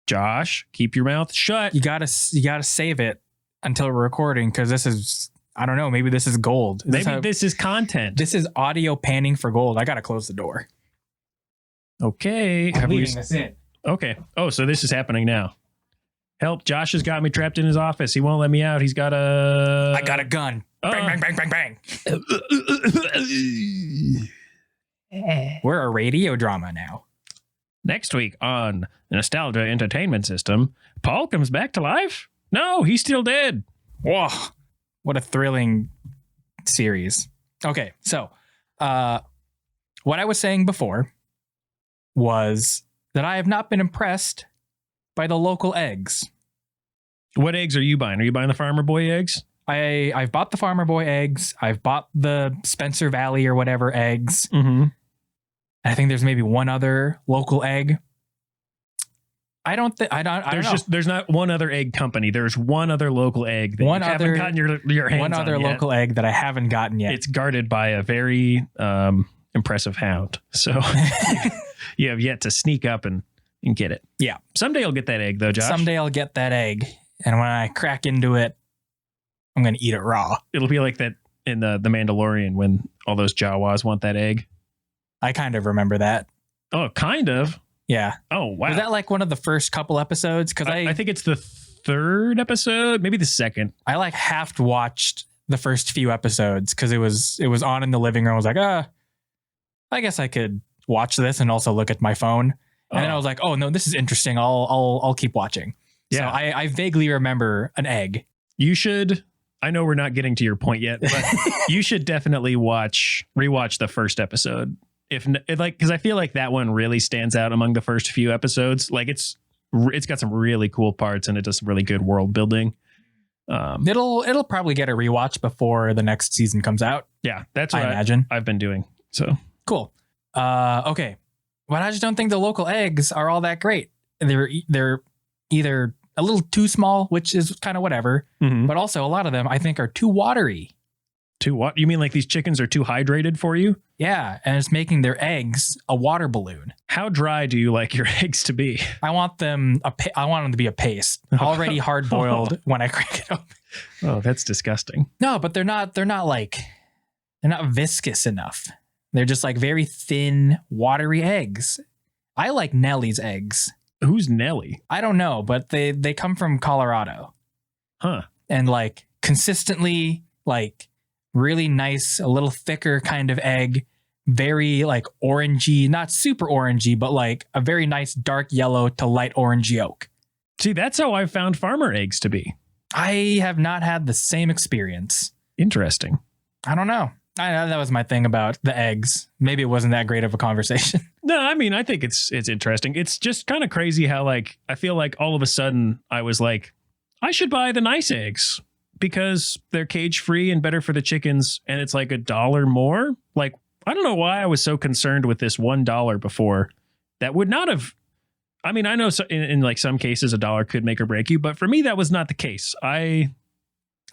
Josh, keep your mouth shut. You gotta save it until we're recording, because this is, I don't know, maybe this is gold. This is content. This is audio panning for gold. I gotta close the door. Okay. I'm leaving this in. Okay. Oh, so this is happening now. Help! Josh has got me trapped in his office. He won't let me out. He's got a. I got a gun. Bang, bang, bang, bang, bang. We're a radio drama now. Next week on Nostalgia Entertainment System, Paul comes back to life? No, he's still dead. Whoa. What a thrilling series. Okay, so what I was saying before was that I have not been impressed by the local eggs. What eggs are you buying? Are you buying the Farmer Boy eggs? I've bought the Farmer Boy eggs. I've bought the Spencer Valley or whatever eggs. Mm-hmm. I think there's maybe one other local egg. I don't know. There's not one other egg company. There's one other local egg that you haven't gotten your hands on. One other yet. Local egg that I haven't gotten yet. It's guarded by a very impressive hound. So you have yet to sneak up and get it. Yeah. Someday you'll get that egg though, Josh. Someday I'll get that egg. And when I crack into it, I'm going to eat it raw. It'll be like that in the Mandalorian when all those Jawas want that egg. I kind of remember that. Oh, kind of. Yeah. Oh, wow. Was that like one of the first couple episodes? Because I think it's the third episode, maybe the second. I like half watched the first few episodes because it was on in the living room. I was like, I guess I could watch this and also look at my phone. And then I was like, oh no, this is interesting. I'll keep watching. Yeah. So I vaguely remember an egg. You should. I know we're not getting to your point yet, but you should definitely rewatch the first episode. Because I feel like that one really stands out among the first few episodes. Like it's got some really cool parts and it does some really good world building. It'll probably get a rewatch before the next season comes out. Yeah, that's what I imagine I've been doing. So cool. Okay, but I just don't think the local eggs are all that great. They're either a little too small, which is kind of whatever, but also a lot of them I think are too watery. Too what? You mean like these chickens are too hydrated for you? Yeah, and it's making their eggs a water balloon. How dry do you like your eggs to be? I want them to be a paste, already hard boiled when I crack it open. Oh, that's disgusting. No, but they're not viscous enough. They're just like very thin, watery eggs. I like Nellie's eggs. Who's Nellie? I don't know, but they come from Colorado. Huh. And like consistently like really nice, a little thicker kind of egg, very like orangey, not super orangey, but like a very nice dark yellow to light orange yolk. See, that's how I found farmer eggs to be. I have not had the same experience. Interesting. I don't know. I know that was my thing about the eggs. Maybe it wasn't that great of a conversation. No, I mean, I think it's interesting. It's just kind of crazy how like, I feel like all of a sudden I was like, I should buy the nice eggs because they're cage free and better for the chickens. And it's like $1 more. Like, I don't know why I was so concerned with this $1 before. That would not have, I mean, I know in like some cases $1 could make or break you, but for me, that was not the case. I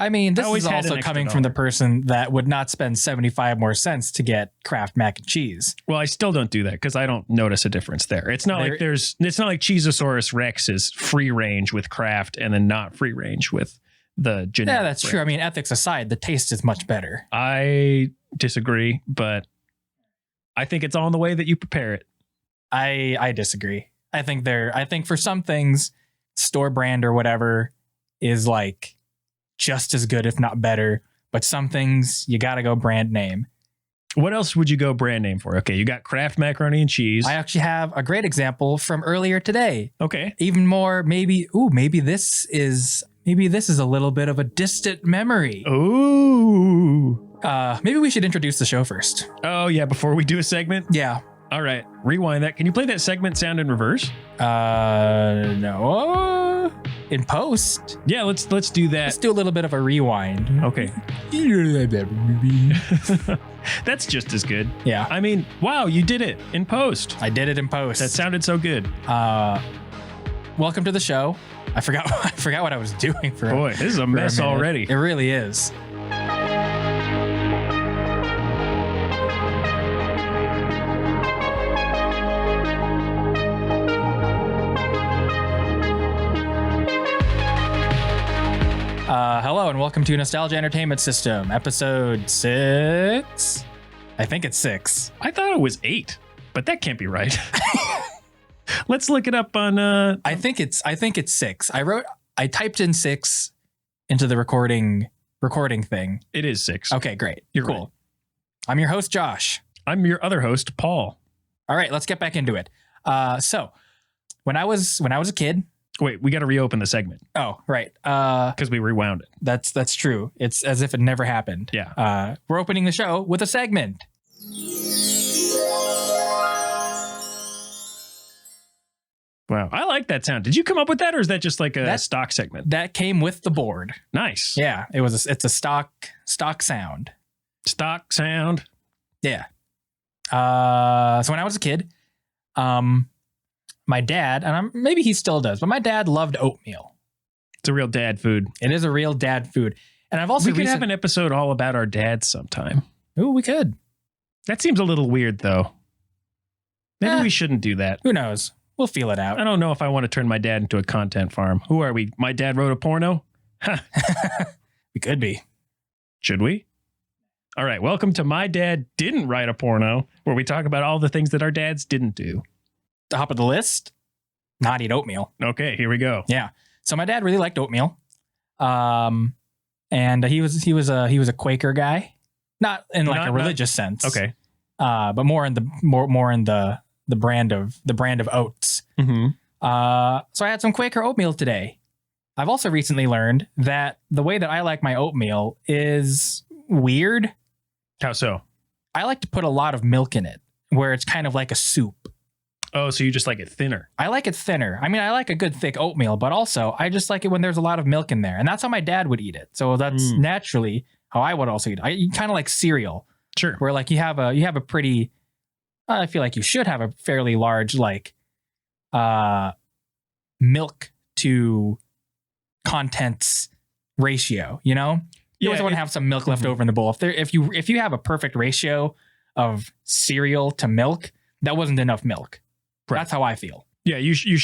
mean, this is also coming from the person that would not spend 75 more cents to get Kraft mac and cheese. Well, I still don't do that because I don't notice a difference there. It's not like it's not like Cheezosaurus Rex is free range with Kraft and then not free range with the generic. Yeah, that's true. I mean, ethics aside, the taste is much better. I disagree, but I think it's all in the way that you prepare it. I disagree. I think for some things, store brand or whatever is like just as good, if not better. But some things you got to go brand name. What else would you go brand name for? Okay, you got Kraft macaroni and cheese. I actually have a great example from earlier today. Okay. Even more, maybe this is a little bit of a distant memory. Ooh. Maybe we should introduce the show first. Oh, yeah, before we do a segment? Yeah. All right, rewind that. Can you play that segment sound in reverse? No. In post. Yeah, let's do that. Let's do a little bit of a rewind. Okay. That's just as good. Yeah. I mean, wow, you did it in post. I did it in post. That sounded so good. Welcome to the show. I forgot what I was doing for. Boy, this is a mess already. It really is. Hello and welcome to Nostalgia Entertainment System, episode 6. I think it's 6. I thought it was 8, but that can't be right. Let's look it up on. I think it's 6. I typed in 6 into the recording thing. It is 6. Okay, great. You're cool. Right. I'm your host, Josh. I'm your other host, Paul. All right, let's get back into it. So when I was a kid. Wait, we got to reopen the segment. Oh, right. Because we rewound it. That's true. It's as if it never happened. Yeah. We're opening the show with a segment. Wow, I like that sound. Did you come up with that, or is that just like a stock segment? That came with the board. Nice. Yeah, it's a stock sound. Stock sound. Yeah. So when I was a kid, my dad, and maybe he still does, but my dad loved oatmeal. It's a real dad food. It is a real dad food. And I've also we could have an episode all about our dads sometime. Ooh, we could. That seems a little weird, though. Maybe we shouldn't do that. Who knows? We'll feel it out. I don't know if I want to turn my dad into a content farm. Who are we? My dad wrote a porno? Huh. We could be. Should we? All right. Welcome to My Dad Didn't Write a Porno, where we talk about all the things that our dads didn't do. Top of the list, not eat oatmeal. Okay, here we go. Yeah. So my dad really liked oatmeal. And he was a Quaker guy, not in like a religious sense. Okay. But more in the brand of oats. Mm-hmm. So I had some Quaker oatmeal today. I've also recently learned that the way that I like my oatmeal is weird. How so? I like to put a lot of milk in it, where it's kind of like a soup. Oh, so you just like it thinner? I like it thinner. I mean, I like a good thick oatmeal, but also I just like it when there's a lot of milk in there. And that's how my dad would eat it. So that's naturally how I would also eat it. I eat kind of like cereal. Sure. Where like you have a pretty, I feel like you should have a fairly large like milk to contents ratio, you know? You always want to have some milk left over in the bowl. If you have a perfect ratio of cereal to milk, that wasn't enough milk. Right. That's how I feel. Yeah,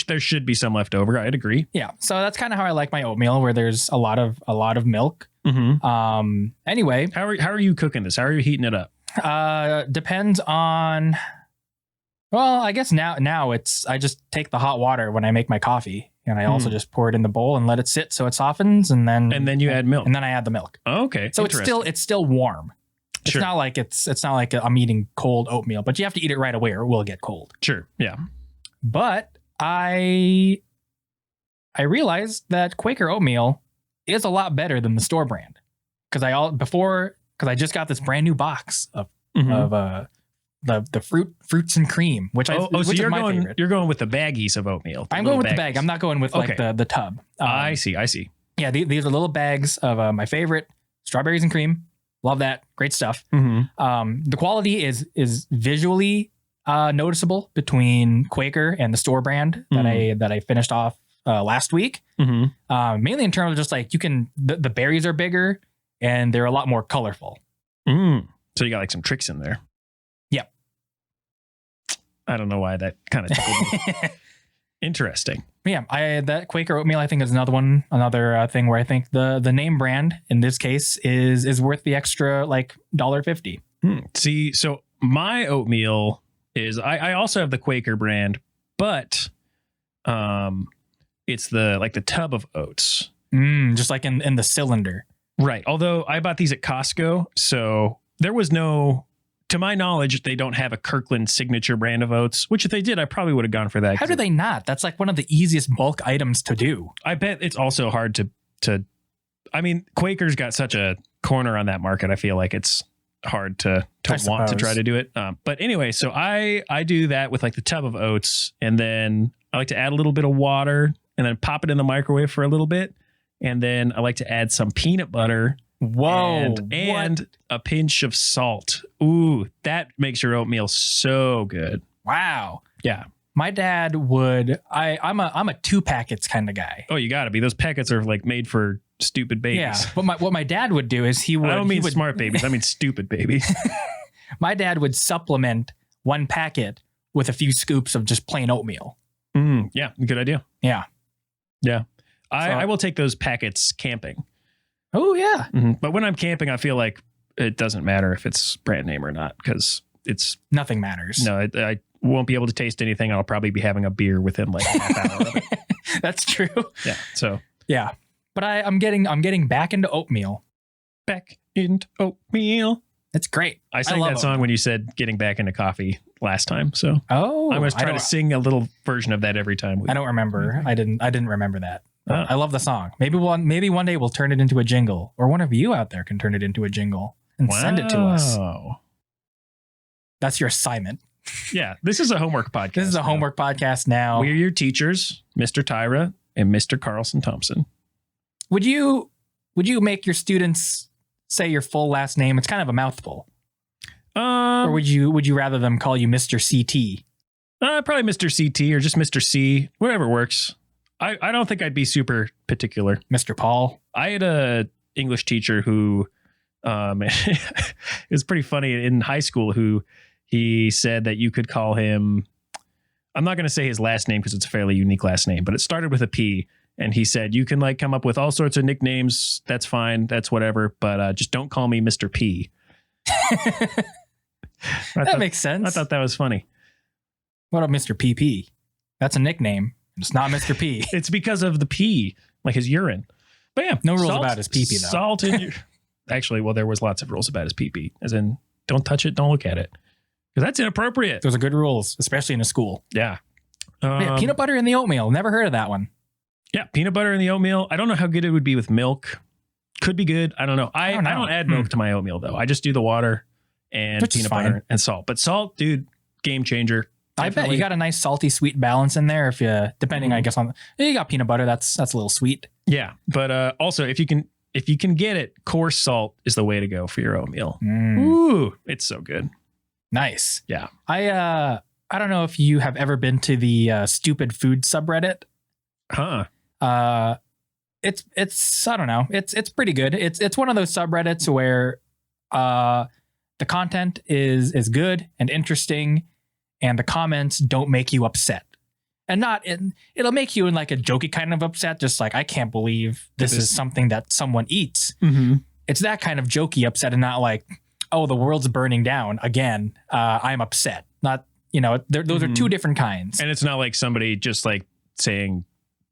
there should be some left over. I'd agree. Yeah, so that's kind of how I like my oatmeal, where there's a lot of milk. Mm-hmm. Anyway, how are you cooking this? How are you heating it up? Depends on. Well, I guess now it's I just take the hot water when I make my coffee, and I also just pour it in the bowl and let it sit so it softens, and then you add milk, and then I add the milk. Oh, okay, so it's still warm. It's not like it's not like I'm eating cold oatmeal, but you have to eat it right away or it will get cold. Sure. Yeah. But I realized that Quaker oatmeal is a lot better than the store brand. Because I just got this brand new box of the fruits and cream, which so is my favorite. You're going with the baggies of oatmeal. I'm going with the bag. I'm not going with like the tub. I see. Yeah, these are little bags of my favorite strawberries and cream. Love that. Great stuff. Mm-hmm. The quality is visually noticeable between Quaker and the store brand that I finished off last week. Mm-hmm. Mainly in terms of just like the berries are bigger and they're a lot more colorful. So you got like some tricks in there. Yep. I don't know why that kind of tickled me. Interesting. Yeah, that Quaker oatmeal I think is another thing where I think the name brand in this case is worth the extra like $1.50. See, so my oatmeal is I also have the Quaker brand, but it's the tub of oats. Just like in the cylinder. Right. Although I bought these at Costco, so there was no. To my knowledge, they don't have a Kirkland signature brand of oats, which if they did, I probably would have gone for that. How do they not? That's like one of the easiest bulk items to do. I bet it's also hard to I mean, Quaker's got such a corner on that market. I feel like it's hard to want to try to do it. But anyway, so I do that with like the tub of oats, and then I like to add a little bit of water and then pop it in the microwave for a little bit. And then I like to add some peanut butter. Whoa. And a pinch of salt. Ooh, that makes your oatmeal so good. Wow. Yeah. My dad would. I'm a 2 packets kind of guy. Oh, you got to be. Those packets are like made for stupid babies. Yeah. But what my dad would do is he would. I don't mean smart babies. I mean stupid babies. My dad would supplement 1 packet with a few scoops of just plain oatmeal. Yeah. Good idea. Yeah. Yeah. I will take those packets camping. Oh yeah. But when I'm camping, I feel like it doesn't matter if it's brand name or not because it's nothing matters. No, I won't be able to taste anything. I'll probably be having a beer within like a half hour of it. That's true. Yeah. So yeah, but I'm getting back into oatmeal. Back into oatmeal. It's great. I sang that song when you said getting back into coffee last time. So I'm going to try to sing a little version of that every time. I don't remember. I didn't remember that. I love the song. Maybe one day we'll turn it into a jingle, or one of you out there can turn it into a jingle and send it to us. That's your assignment. Yeah, this is a homework podcast. This is a homework podcast now. We're your teachers, Mr. Tyra and Mr. Carlson Thompson. Would you make your students say your full last name? It's kind of a mouthful. Or would you rather them call you Mr. CT? Probably Mr. CT or just Mr. C, whatever works. I don't think I'd be super particular. Mr. Paul. I had a English teacher who it was pretty funny in high school who he said that you could call him, I'm not going to say his last name because it's a fairly unique last name, but it started with a P. And he said, you can like come up with all sorts of nicknames. That's fine. That's whatever. But just don't call me Mr. P. That makes sense. I thought that was funny. What about Mr. PP? That's a nickname. It's not Mr. P. It's because of the pee, like his urine. But yeah, no rules about his pee-pee though. Salt in your... Actually, well, there was lots of rules about his pee-pee, as in don't touch it, don't look at it. Because that's inappropriate. Those are good rules, especially in a school. Yeah. Peanut butter in the oatmeal. Never heard of that one. Yeah, peanut butter in the oatmeal. I don't know how good it would be with milk. Could be good. I don't know. I don't add milk to my oatmeal, though. I just do the water and peanut butter and salt. But salt, dude, game changer. Definitely. I bet you got a nice salty sweet balance in there. If you, depending, I guess on you got peanut butter, that's a little sweet. Yeah, but also if you can get it, coarse salt is the way to go for your oatmeal. Ooh, it's so good. Nice. Yeah. I don't know if you have ever been to the stupid food subreddit. Huh. It's I don't know. It's pretty good. It's one of those subreddits where the content is good and interesting, and the comments don't make you upset. And it'll make you in like a jokey kind of upset, just like, I can't believe this is something that someone eats. Mm-hmm. It's that kind of jokey upset, and not like, oh, the world's burning down again. I'm upset. Not, those are two different kinds. And it's not like somebody just like saying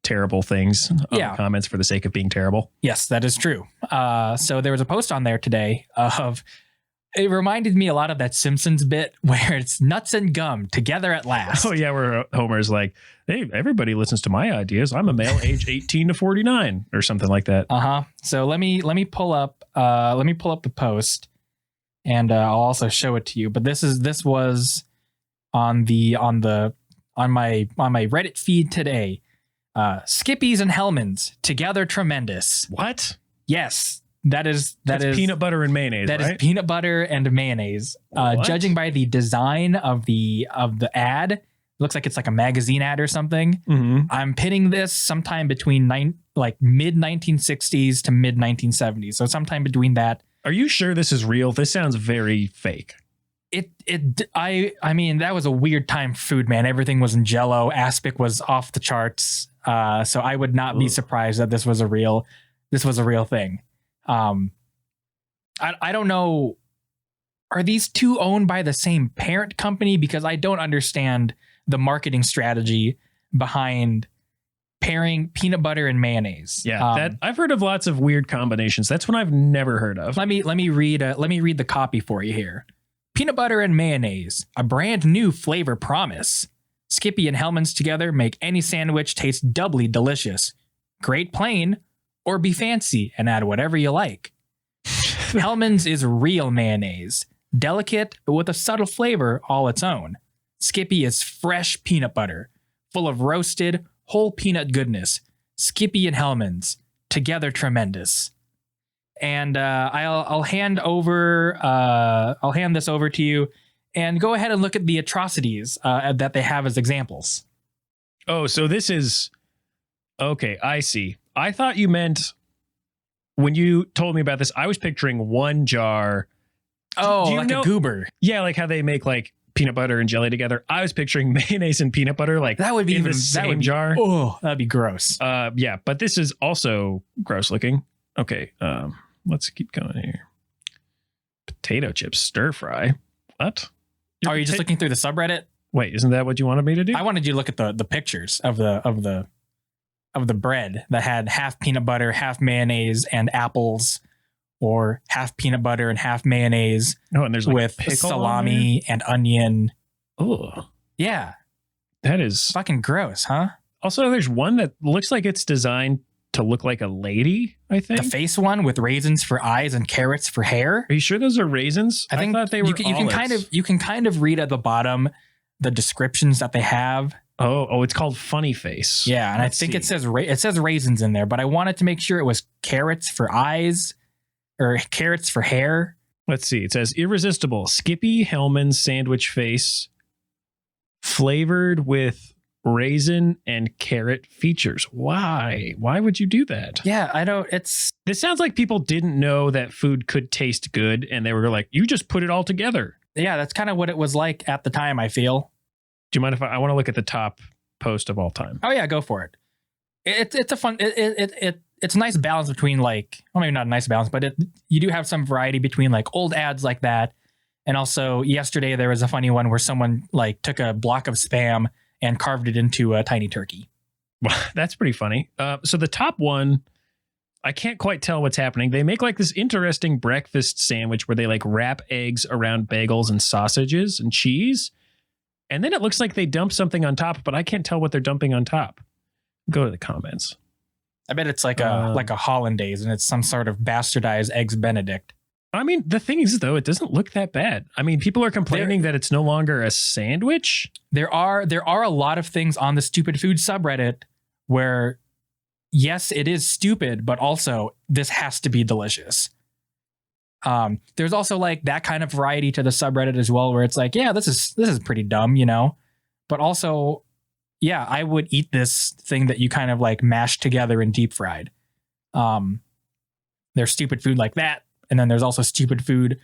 terrible things on the comments for the sake of being terrible. Yes, that is true. So there was a post on there today of, it reminded me a lot of that Simpsons bit where it's nuts and gum together at last. Oh yeah, where Homer's like, hey, everybody listens to my ideas. I'm a male age 18 to 49 or something like that. So let me pull up the post, and I'll also show it to you. But this was on my Reddit feed today. Skippies and Hellmann's together tremendous. What? Yes. That's peanut butter and mayonnaise. That right? is peanut butter and mayonnaise. Judging by the design of the ad, it looks like it's like a magazine ad or something. Mm-hmm. I'm pinning this sometime between mid 1960s to mid 1970s. So sometime between that. Are you sure this is real? This sounds very fake. I mean, that was a weird time for food, man. Everything was in Jell-O. Aspic was off the charts. So I would not be surprised that this was a real thing. I don't know. Are these two owned by the same parent company? Because I don't understand the marketing strategy behind pairing peanut butter and mayonnaise. Yeah, I've heard of lots of weird combinations. That's one I've never heard of. Let me read the copy for you here. Peanut butter and mayonnaise, a brand new flavor promise. Skippy and Hellmann's together make any sandwich taste doubly delicious. Great plain, or be fancy and add whatever you like. Hellmann's is real mayonnaise, delicate but with a subtle flavor all its own. Skippy is fresh peanut butter, full of roasted whole peanut goodness. Skippy and Hellmann's, together tremendous. And I'll hand this over to you, and go ahead and look at the atrocities that they have as examples. Oh, so this is okay. I see. I thought you meant when you told me about this, I was picturing one jar. Oh, like a goober. Yeah, like how they make like peanut butter and jelly together. I was picturing mayonnaise and peanut butter like that would be in the same jar. Oh, that'd be gross. Yeah, but this is also gross looking. Okay, let's keep going here. Potato chips stir fry. What? Are you just looking through the subreddit? Wait, isn't that what you wanted me to do? I wanted you to look at the pictures of the bread that had half peanut butter, half mayonnaise, and apples, or half peanut butter and half mayonnaise. Oh, and there's like with salami and onion. Oh, yeah, that is fucking gross, huh? Also, there's one that looks like it's designed to look like a lady, I think. The face one with raisins for eyes and carrots for hair. Are you sure those are raisins? I thought they were you can kind of read at the bottom the descriptions that they have. Oh, it's called Funny Face. Yeah, and I think it says raisins in there, but I wanted to make sure it was carrots for eyes or carrots for hair. Let's see. It says irresistible Skippy Hellman sandwich face flavored with raisin and carrot features. Why would you do that? Yeah, I don't. This sounds like people didn't know that food could taste good and they were like, you just put it all together. Yeah, that's kind of what it was like at the time, I feel. Do you mind if I want to look at the top post of all time? Oh yeah, go for it. It's a fun it's a nice balance between like, well, maybe not a nice balance, but you do have some variety between like old ads like that. And also yesterday there was a funny one where someone like took a block of Spam and carved it into a tiny turkey. Well, that's pretty funny. So the top one, I can't quite tell what's happening. They make like this interesting breakfast sandwich where they like wrap eggs around bagels and sausages and cheese. And then it looks like they dump something on top, but I can't tell what they're dumping on top. Go to the comments. I bet it's like a hollandaise and it's some sort of bastardized eggs Benedict. I mean, the thing is, though, it doesn't look that bad. I mean, people are complaining that it's no longer a sandwich. There are a lot of things on the stupid food subreddit where, yes, it is stupid, but also this has to be delicious. There's also like that kind of variety to the subreddit as well, where it's like, yeah, this is pretty dumb, you know, but also, yeah, I would eat this thing that you kind of like mashed together and deep fried. There's stupid food like that. And then there's also stupid food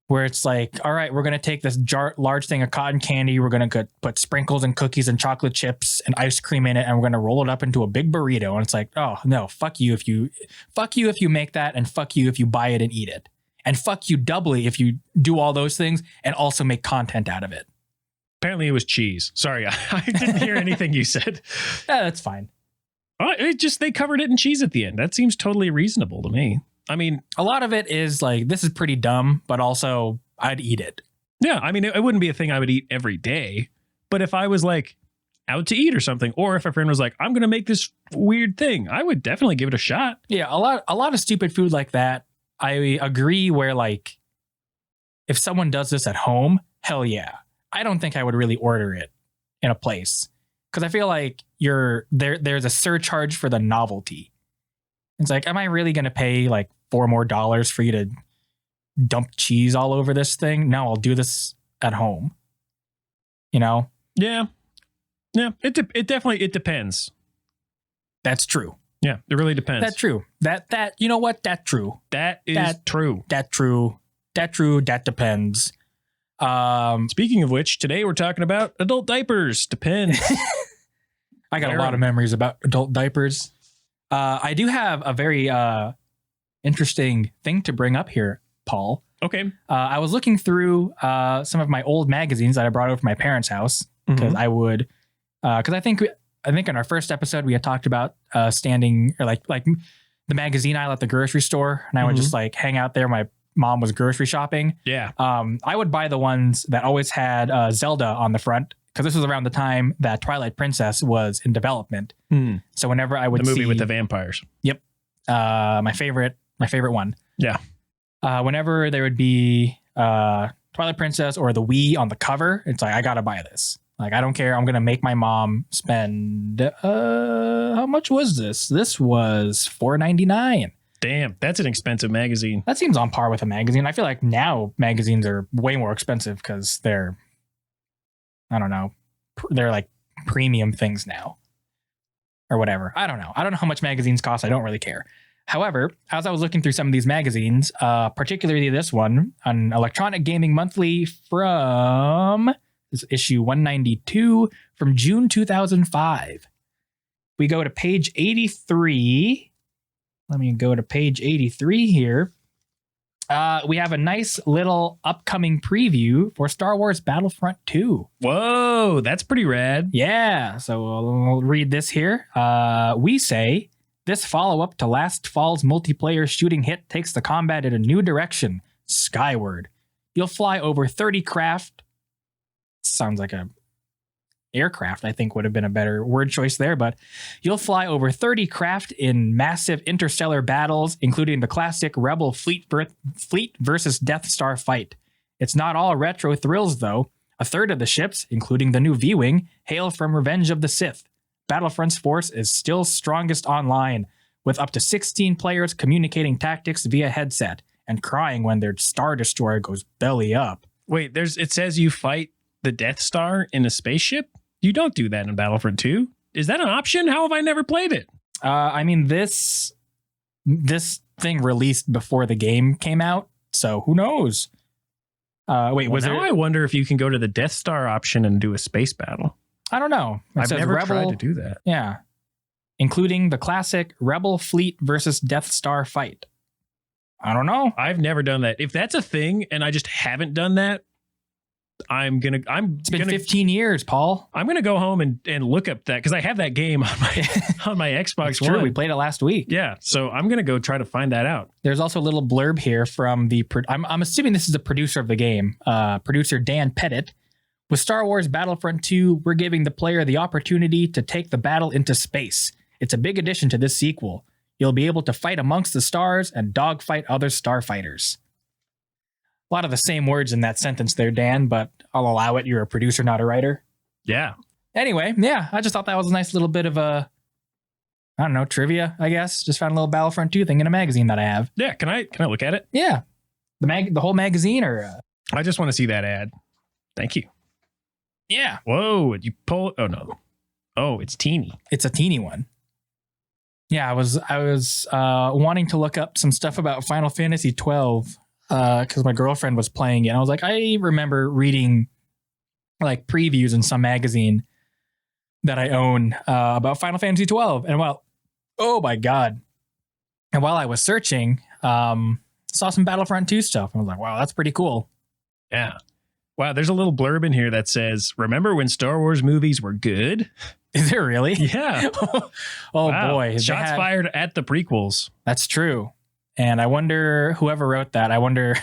where it's like, all right, we're going to take this large thing of cotton candy. We're going to put sprinkles and cookies and chocolate chips and ice cream in it. And we're going to roll it up into a big burrito. And it's like, oh no, fuck you if you make that, and fuck you if you buy it and eat it. And fuck you doubly if you do all those things and also make content out of it. Apparently it was cheese. Sorry, I didn't hear anything you said. Yeah, that's fine. They covered it in cheese at the end. That seems totally reasonable to me. I mean, a lot of it is like, this is pretty dumb, but also I'd eat it. Yeah, I mean, it wouldn't be a thing I would eat every day. But if I was like out to eat or something, or if a friend was like, I'm going to make this weird thing, I would definitely give it a shot. Yeah, a lot of stupid food like that. I agree where like, if someone does this at home, hell yeah. I don't think I would really order it in a place because I feel like there's a surcharge for the novelty. It's like, am I really going to pay like $4 more for you to dump cheese all over this thing? No, I'll do this at home. You know? Yeah. It definitely depends. That's true. Yeah, it really depends. That's true. That you know what? That's true. That is true. That's true. That depends. Speaking of which, today we're talking about adult diapers. Depends. I got a lot of memories about adult diapers. I do have a very interesting thing to bring up here, Paul. Okay. I was looking through some of my old magazines that I brought over from my parents' house because I think in our first episode we had talked about standing or like the magazine aisle at the grocery store, and I would just like hang out there. My mom was grocery shopping. Yeah. I would buy the ones that always had Zelda on the front, because this was around the time that Twilight Princess was in development. So whenever I would see the movie see, with the vampires. Yep. My favorite one. Yeah. Whenever there would be Twilight Princess or the Wii on the cover, it's like, I gotta buy this. Like, I don't care. I'm gonna make my mom spend how much was this? This was $4.99. Damn, that's an expensive magazine. That seems on par with a magazine. I feel like now magazines are way more expensive because they're, I don't know, they're like premium things now or whatever. I don't know. I don't know how much magazines cost. I don't really care. However, as I was looking through some of these magazines, particularly this one, an Electronic Gaming Monthly from this issue 192 from June 2005. We go to page 83. Let me go to page 83 here. We have a nice little upcoming preview for Star Wars Battlefront 2. Whoa, that's pretty rad. Yeah, so I'll read this here. We say, this follow-up to last fall's multiplayer shooting hit takes the combat in a new direction, skyward. You'll fly over 30 craft. Sounds like a aircraft, I think would have been a better word choice there, but you'll fly over 30 craft in massive interstellar battles, including the classic Rebel fleet versus Death Star fight. It's not all retro thrills, though. A third of the ships, including the new V-Wing, hail from Revenge of the Sith. Battlefront's force is still strongest online, with up to 16 players communicating tactics via headset and crying when their Star Destroyer goes belly up. Wait, it says you fight the Death Star in a spaceship? You don't do that in Battlefront 2. Is that an option? How have I never played it? I mean, this thing released before the game came out, so who knows? I wonder if you can go to the Death Star option and do a space battle. I don't know. I've never tried to do that. Yeah. Including the classic Rebel fleet versus Death Star fight. I don't know. I've never done that. If that's a thing and I just haven't done that, It's been 15 years, Paul. I'm gonna go home and look up that because I have that game on my Xbox It's One. true. We played it last week. Yeah, so I'm gonna go try to find that out. There's also a little blurb here from I'm assuming this is the producer of the game, producer Dan Pettit. With Star Wars Battlefront 2, we're giving the player the opportunity to take the battle into space. It's a big addition to this sequel. You'll be able to fight amongst the stars and dogfight other starfighters. A lot of the same words in that sentence there, Dan, but I'll allow it. You're a producer, not a writer. Yeah. Anyway, yeah, I just thought that was a nice little bit of I don't know, trivia, I guess. Just found a little Battlefront 2 thing in a magazine that I have. Yeah, can I look at it? Yeah. The whole magazine or I just want to see that ad. Thank you. Yeah. Whoa, you pull it? Oh no. Oh, it's teeny. It's a teeny one. Yeah, I was wanting to look up some stuff about Final Fantasy 12 because my girlfriend was playing it. And I was like, I remember reading like previews in some magazine that I own about Final Fantasy 12. And oh my God. And while I was searching, saw some Battlefront 2 stuff. I was like, wow, that's pretty cool. Yeah. Wow, there's a little blurb in here that says, remember when Star Wars movies were good? Is it really? Yeah. Wow. Boy. Shots fired at the prequels. That's true. And I wonder whoever wrote that, I wonder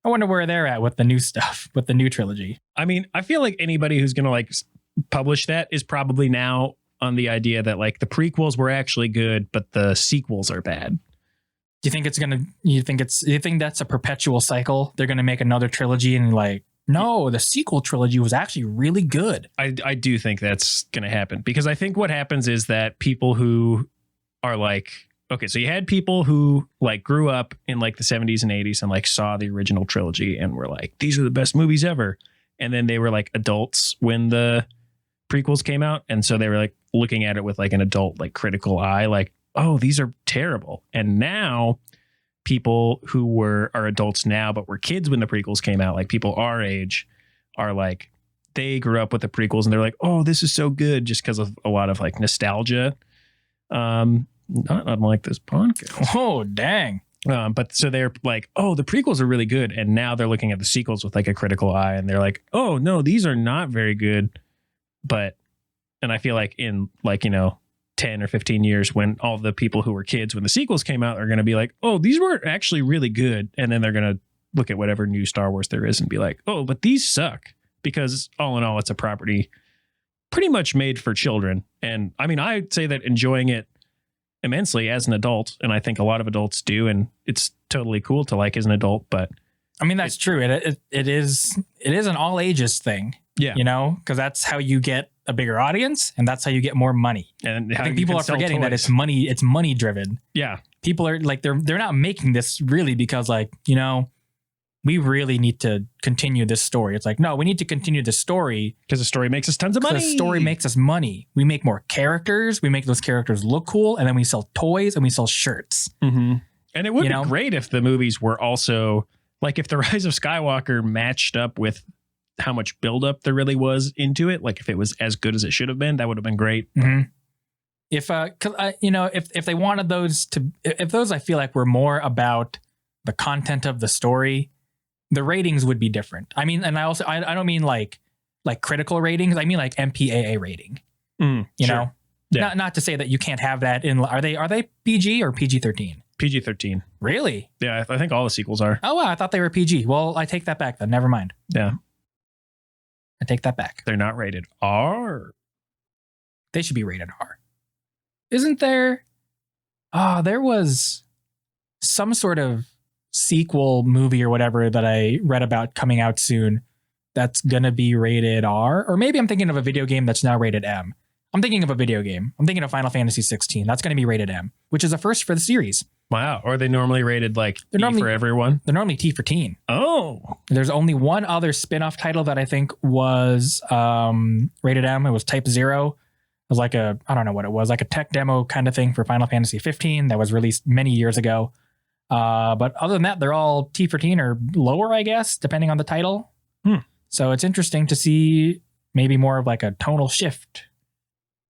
where they're at with the new stuff, with the new trilogy. I mean, I feel like anybody who's going to like publish that is probably now on the idea that like the prequels were actually good, but the sequels are bad. Do you think that's a perpetual cycle? They're going to make another trilogy and like, no, the sequel trilogy was actually really good. I do think that's going to happen because I think what happens is that people who are like, okay, so you had people who like grew up in like the 70s and 80s and like saw the original trilogy and were like, these are the best movies ever. And then they were like adults when the prequels came out. And so they were like looking at it with like an adult, like critical eye, like, oh, these are terrible. And now people who are adults now, but were kids when the prequels came out, like people our age are like, they grew up with the prequels and they're like, oh, this is so good just because of a lot of like nostalgia. Not unlike this podcast. Oh, dang. But so they're like, oh, the prequels are really good. And now they're looking at the sequels with like a critical eye and they're like, oh, no, these are not very good. And I feel like in like, 10 or 15 years when all the people who were kids when the sequels came out are going to be like, oh, these were actually really good. And then they're going to look at whatever new Star Wars there is and be like, oh, but these suck because all in all, it's a property pretty much made for children. And I mean, I'd say that enjoying it immensely as an adult. And I think a lot of adults do. And it's totally cool to like as an adult, but I mean, that's true. It is an all ages thing. Yeah. Because that's how you get a bigger audience and that's how you get more money. And I think people are forgetting that it's money driven. Yeah. People are like, they're not making this really because like, we really need to continue this story. It's like, no, we need to continue the story because the story makes us tons of money. The story makes us money. We make more characters. We make those characters look cool. And then we sell toys and we sell shirts. Mm-hmm. And it would be great if the movies were also like if the Rise of Skywalker matched up with how much buildup there really was into it. Like if it was as good as it should have been, that would have been great. Mm-hmm. If if they wanted those to, if those I feel like were more about the content of the story, the ratings would be different. I mean, and I don't mean like critical ratings. I mean like MPAA rating. You know, Yeah. not to say that you can't have that in. Are they PG or PG-13? PG-13. Really? Yeah, I think all the sequels are. Oh wow, I thought they were PG. Well, I take that back then. Never mind. Yeah, I take that back. they're not rated R. They should be rated R. Isn't there? Oh, there was some sort of sequel movie or whatever that I read about coming out soon that's gonna be rated R. Or maybe I'm thinking of a video game that's now rated M. I'm thinking of a video game. I'm thinking of Final Fantasy 16. That's going to be rated M, which is a first for the series. Wow. Or are they normally rated like They're E normally- for everyone? They're normally T for teen. Oh. There's only one other spin-off title that I think was rated M. It was Type 0. It was like I don't know what it was, like a tech demo kind of thing for Final Fantasy 15 that was released many years ago. But other than that, they're all T for teen or lower, I guess, depending on the title. So it's interesting to see maybe more of like a tonal shift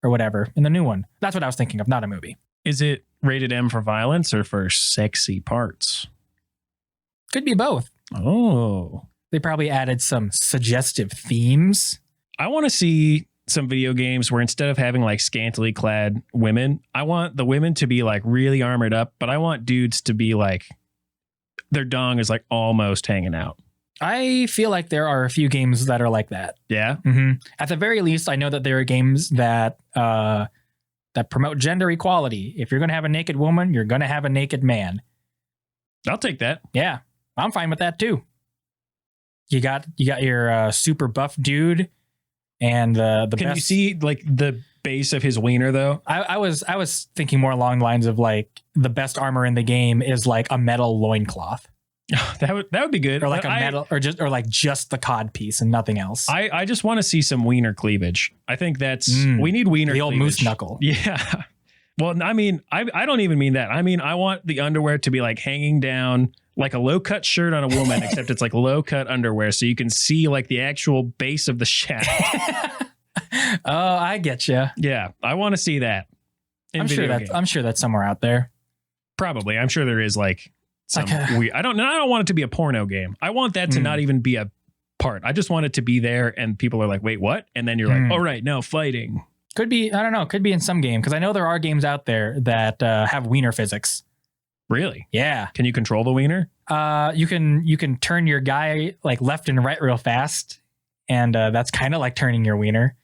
or whatever in the new one. That's what I was thinking of, not a movie. Is it rated M for violence or for sexy parts? Could be both. Oh. They probably added some suggestive themes. I want to see some video games where instead of having like scantily clad women, I want the women to be like really armored up, but I want dudes to be like their dong is like almost hanging out. I feel like there are a few games that are like that. Yeah. At the very least, I know that there are games that that promote gender equality. If you're going to have a naked woman, you're going to have a naked man. I'll take that. Yeah, I'm fine with that too. You got your super buff dude, and the Can best. you see like the base of his wiener though? I was thinking more along the lines of like the best armor in the game is like a metal loincloth. that would be good. Or like a metal, or just the cod piece and nothing else. I just want to see some wiener cleavage. I think that's we need wiener the old cleavage. moose knuckle. Yeah. Well, I mean, I don't even mean that. I mean, I want the underwear to be like hanging down like a low cut shirt on a woman, except it's like low cut underwear, so you can see like the actual base of the shaft. Oh, I get you. Yeah, I want to see that. I'm sure that's somewhere out there. Probably. I'm sure there is like some Like weird. I don't want it to be a porno game. I want that to not even be a part. I just want it to be there, and people are like, "Wait, what?" And then you're like, "All right, no fighting." Could be. I don't know. Could be in some game because I know there are games out there that have wiener physics. Really? Yeah. Can you control the wiener? You can turn your guy like left and right real fast, and that's kind of like turning your wiener.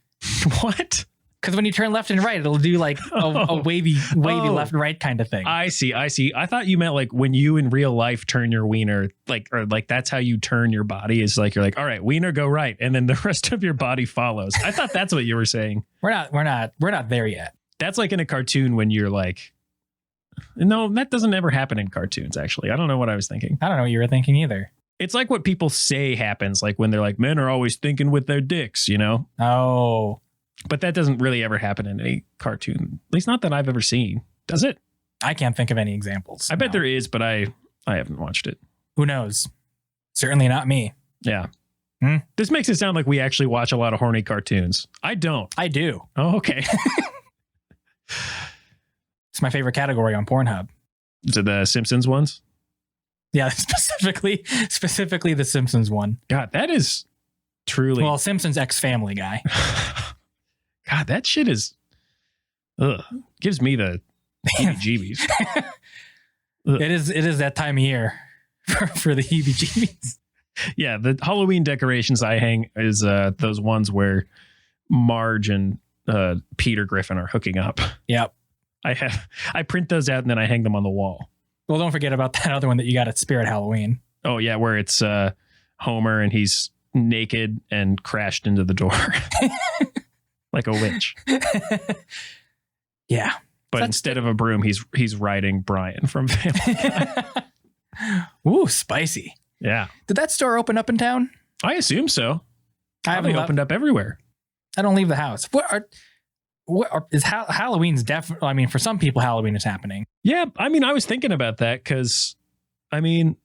What? Because when you turn left and right, it'll do like a wavy left and right kind of thing. I see. I thought you meant like when you in real life turn your wiener, or that's how you turn your body. Is like you're like, all right, wiener go right, and then the rest of your body follows. I thought that's what you were saying. We're not there yet. That's like in a cartoon when you're like, no, that doesn't ever happen in cartoons. Actually, I don't know what I was thinking. I don't know what you were thinking either. It's like what people say happens, like when they're like, men are always thinking with their dicks, you know? Oh. But that doesn't really ever happen in any cartoon. At least not that I've ever seen. Does it? I can't think of any examples. I bet there is, but I haven't watched it. Who knows? Certainly not me. Yeah. This makes it sound like we actually watch a lot of horny cartoons. I don't. I do. Oh, okay. It's my favorite category on Pornhub. Is it the Simpsons ones? Yeah, specifically the Simpsons one. God, that is truly... Well, Simpsons X Family Guy. God, that shit is... gives me the heebie-jeebies. It is that time of year for the heebie-jeebies. Yeah, the Halloween decorations I hang is those ones where Marge and Peter Griffin are hooking up. Yep. I print those out and then I hang them on the wall. Well, don't forget about that other one that you got at Spirit Halloween. Oh yeah, where it's Homer and he's naked and crashed into the door like a witch. Yeah, but instead of a broom, he's riding Brian from Family Guy. Ooh, spicy. Yeah. Did that store open up in town? I assume so. I haven't opened up everywhere. I don't leave the house. Halloween's definitely, I mean, for some people, Halloween is happening. Yeah. I mean, I was thinking about that because, I mean,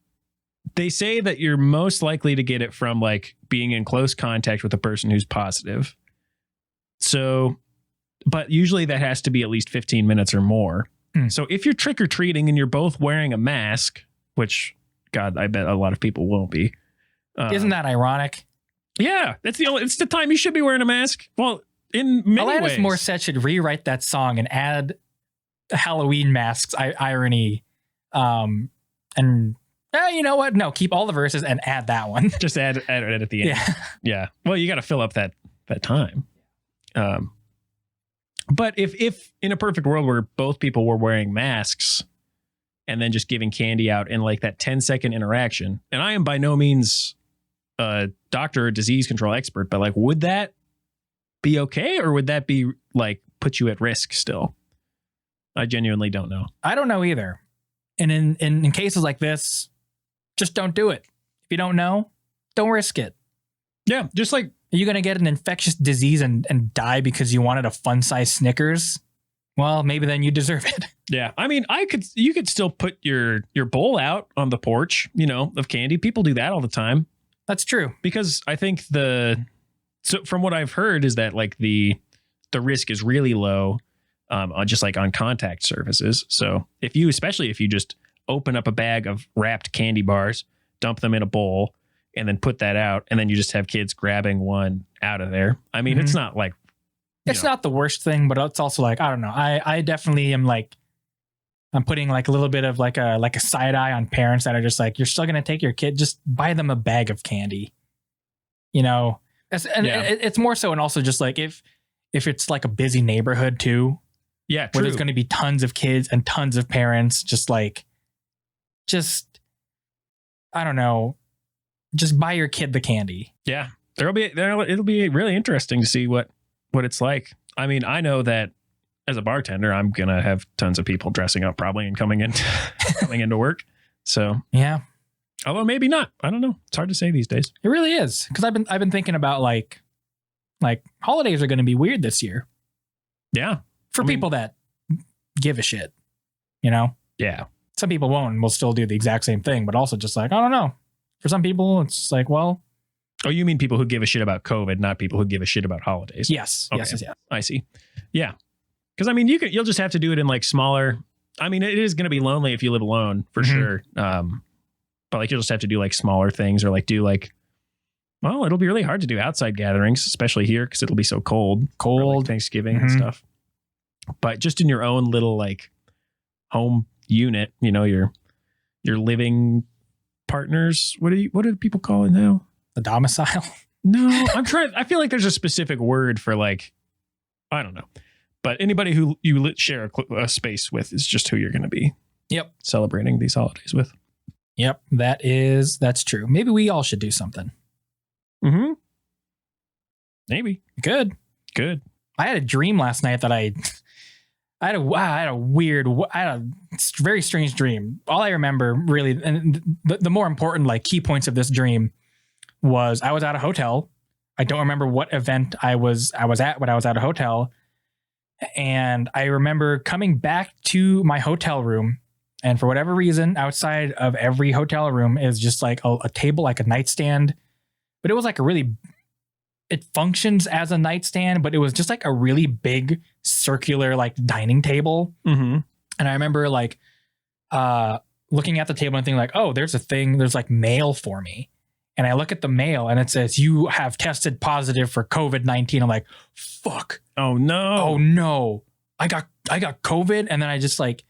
they say that you're most likely to get it from like being in close contact with a person who's positive. So but usually that has to be at least 15 minutes or more. So if you're trick-or-treating and you're both wearing a mask, which, God, I bet a lot of people won't be. Isn't that ironic? Yeah, it's the time you should be wearing a mask. Well, in many Alanis ways. Morissette should rewrite that song and add Halloween masks irony. And you know what? No, keep all the verses and add that one. Just add it at the end. Yeah. Well, you got to fill up that time. But if in a perfect world where both people were wearing masks and then just giving candy out in like that 10-second interaction, and I am by no means a doctor or disease control expert, but like, would that be okay? Or would that be like put you at risk still? I genuinely don't know. I don't know either. And in cases like this, just don't do it. If you don't know, don't risk it. Yeah. Just like, are you going to get an infectious disease and die because you wanted a fun-sized Snickers? Well, maybe then you deserve it. Yeah. I mean, you could still put your bowl out on the porch, of candy. People do that all the time. That's true. Because I think so from what I've heard is that like the risk is really low, just like on contact surfaces. So especially if you just open up a bag of wrapped candy bars, dump them in a bowl, and then put that out, and then you just have kids grabbing one out of there. I mean, It's not like it's not the worst thing, but it's also like, I don't know. I definitely am like, I'm putting like a little bit of like a side eye on parents that are just like, you're still going to take your kid, just buy them a bag of candy, It's more so. And also just like, if it's like a busy neighborhood too, yeah, where there's going to be tons of kids and tons of parents, I don't know, just buy your kid the candy. Yeah. It'll be really interesting to see what it's like. I mean, I know that as a bartender, I'm going to have tons of people dressing up probably and coming into work. So, yeah. Although maybe not. I don't know. It's hard to say these days. It really is. Cause I've been thinking about like holidays are going to be weird this year. Yeah. For people that give a shit, Yeah. Some people won't and will still do the exact same thing, but also just like, I don't know. For some people, it's like, well. Oh, you mean people who give a shit about COVID, not people who give a shit about holidays? Yes. Okay. Yes. I see. Yeah. Because I mean, you'll just have to do it in like smaller. I mean, it is going to be lonely if you live alone for sure. But like you'll just have to do like smaller things or like do like, well, it'll be really hard to do outside gatherings, especially here because it'll be so cold like Thanksgiving and stuff. But just in your own little like home unit, your living partners. What do people call it now? The domicile? No, I feel like there's a specific word for like, I don't know. But anybody who you share a space with is just who you're going to be. Yep. Celebrating these holidays with. Yep. That's true. Maybe we all should do something. Mm-hmm. Maybe. Good. I had a dream last night that I had a very strange dream. All I remember really, and the more important like key points of this dream was I was at a hotel. I don't remember what event I was at, but I was at a hotel. And I remember coming back to my hotel room, and for whatever reason, outside of every hotel room is just like a table, like a nightstand. But it was like it functions as a nightstand, but it was just like a really big circular like dining table. Mm-hmm. And I remember like looking at the table and thinking like, oh, there's like mail for me. And I look at the mail and it says, you have tested positive for COVID-19. I'm like, fuck. Oh no. I got COVID. And then I just like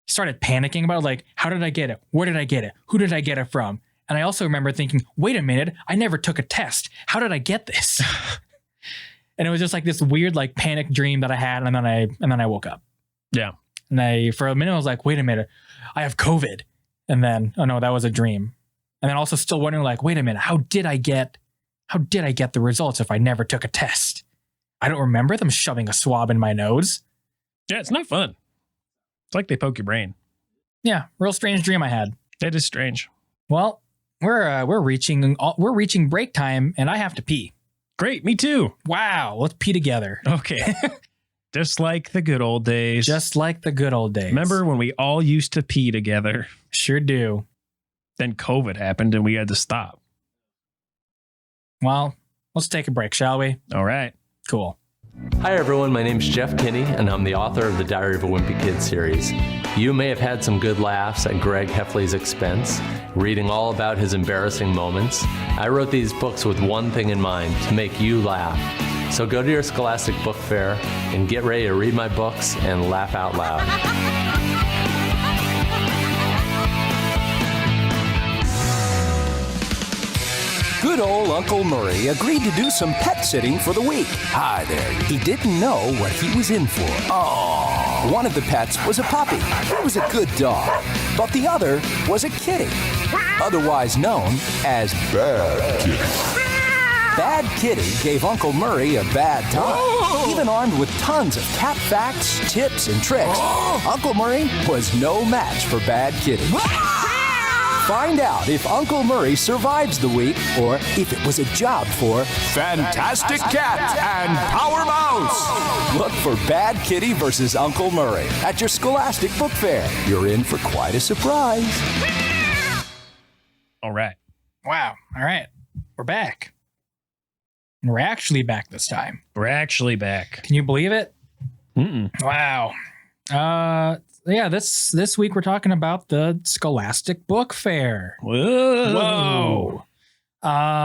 started panicking about it. Like, how did I get it? Where did I get it? Who did I get it from? And I also remember thinking, wait a minute, I never took a test. How did I get this? And it was just like this weird, like panic dream that I had. And then I woke up. Yeah. And for a minute, I was like, wait a minute, I have COVID. And then, oh no, that was a dream. And then also still wondering like, wait a minute, how did I get the results if I never took a test? I don't remember them shoving a swab in my nose. Yeah, it's not fun. It's like they poke your brain. Yeah, real strange dream I had. That is strange. Well, we're reaching break time and I have to pee. Great, me too. Wow, let's pee together. Okay. Just like the good old days. Remember when we all used to pee together? Sure do. Then COVID happened and we had to stop. Well, let's take a break, shall we? All right. Cool. Hi everyone, my name's Jeff Kinney, and I'm the author of the Diary of a Wimpy Kid series. You may have had some good laughs at Greg Heffley's expense, reading all about his embarrassing moments. I wrote these books with one thing in mind, to make you laugh. So go to your Scholastic Book Fair and get ready to read my books and laugh out loud. Good old Uncle Murray agreed to do some pet sitting for the week. Hi there. He didn't know what he was in for. Oh. One of the pets was a puppy. He was a good dog. But the other was a kitty, otherwise known as Bad Kitty. Bad Kitty gave Uncle Murray a bad time. Even armed with tons of cat facts, tips, and tricks, Uncle Murray was no match for Bad Kitty. Find out if Uncle Murray survives the week or if it was a job for Fantastic Cat and Power Mouse. Look for Bad Kitty versus Uncle Murray at your Scholastic Book Fair. You're in for quite a surprise. All right. Wow. All right. We're back. We're actually back this time. We're actually back. Can you believe it? Mm-mm. Wow. Yeah, this week we're talking about the Scholastic Book Fair. Whoa. I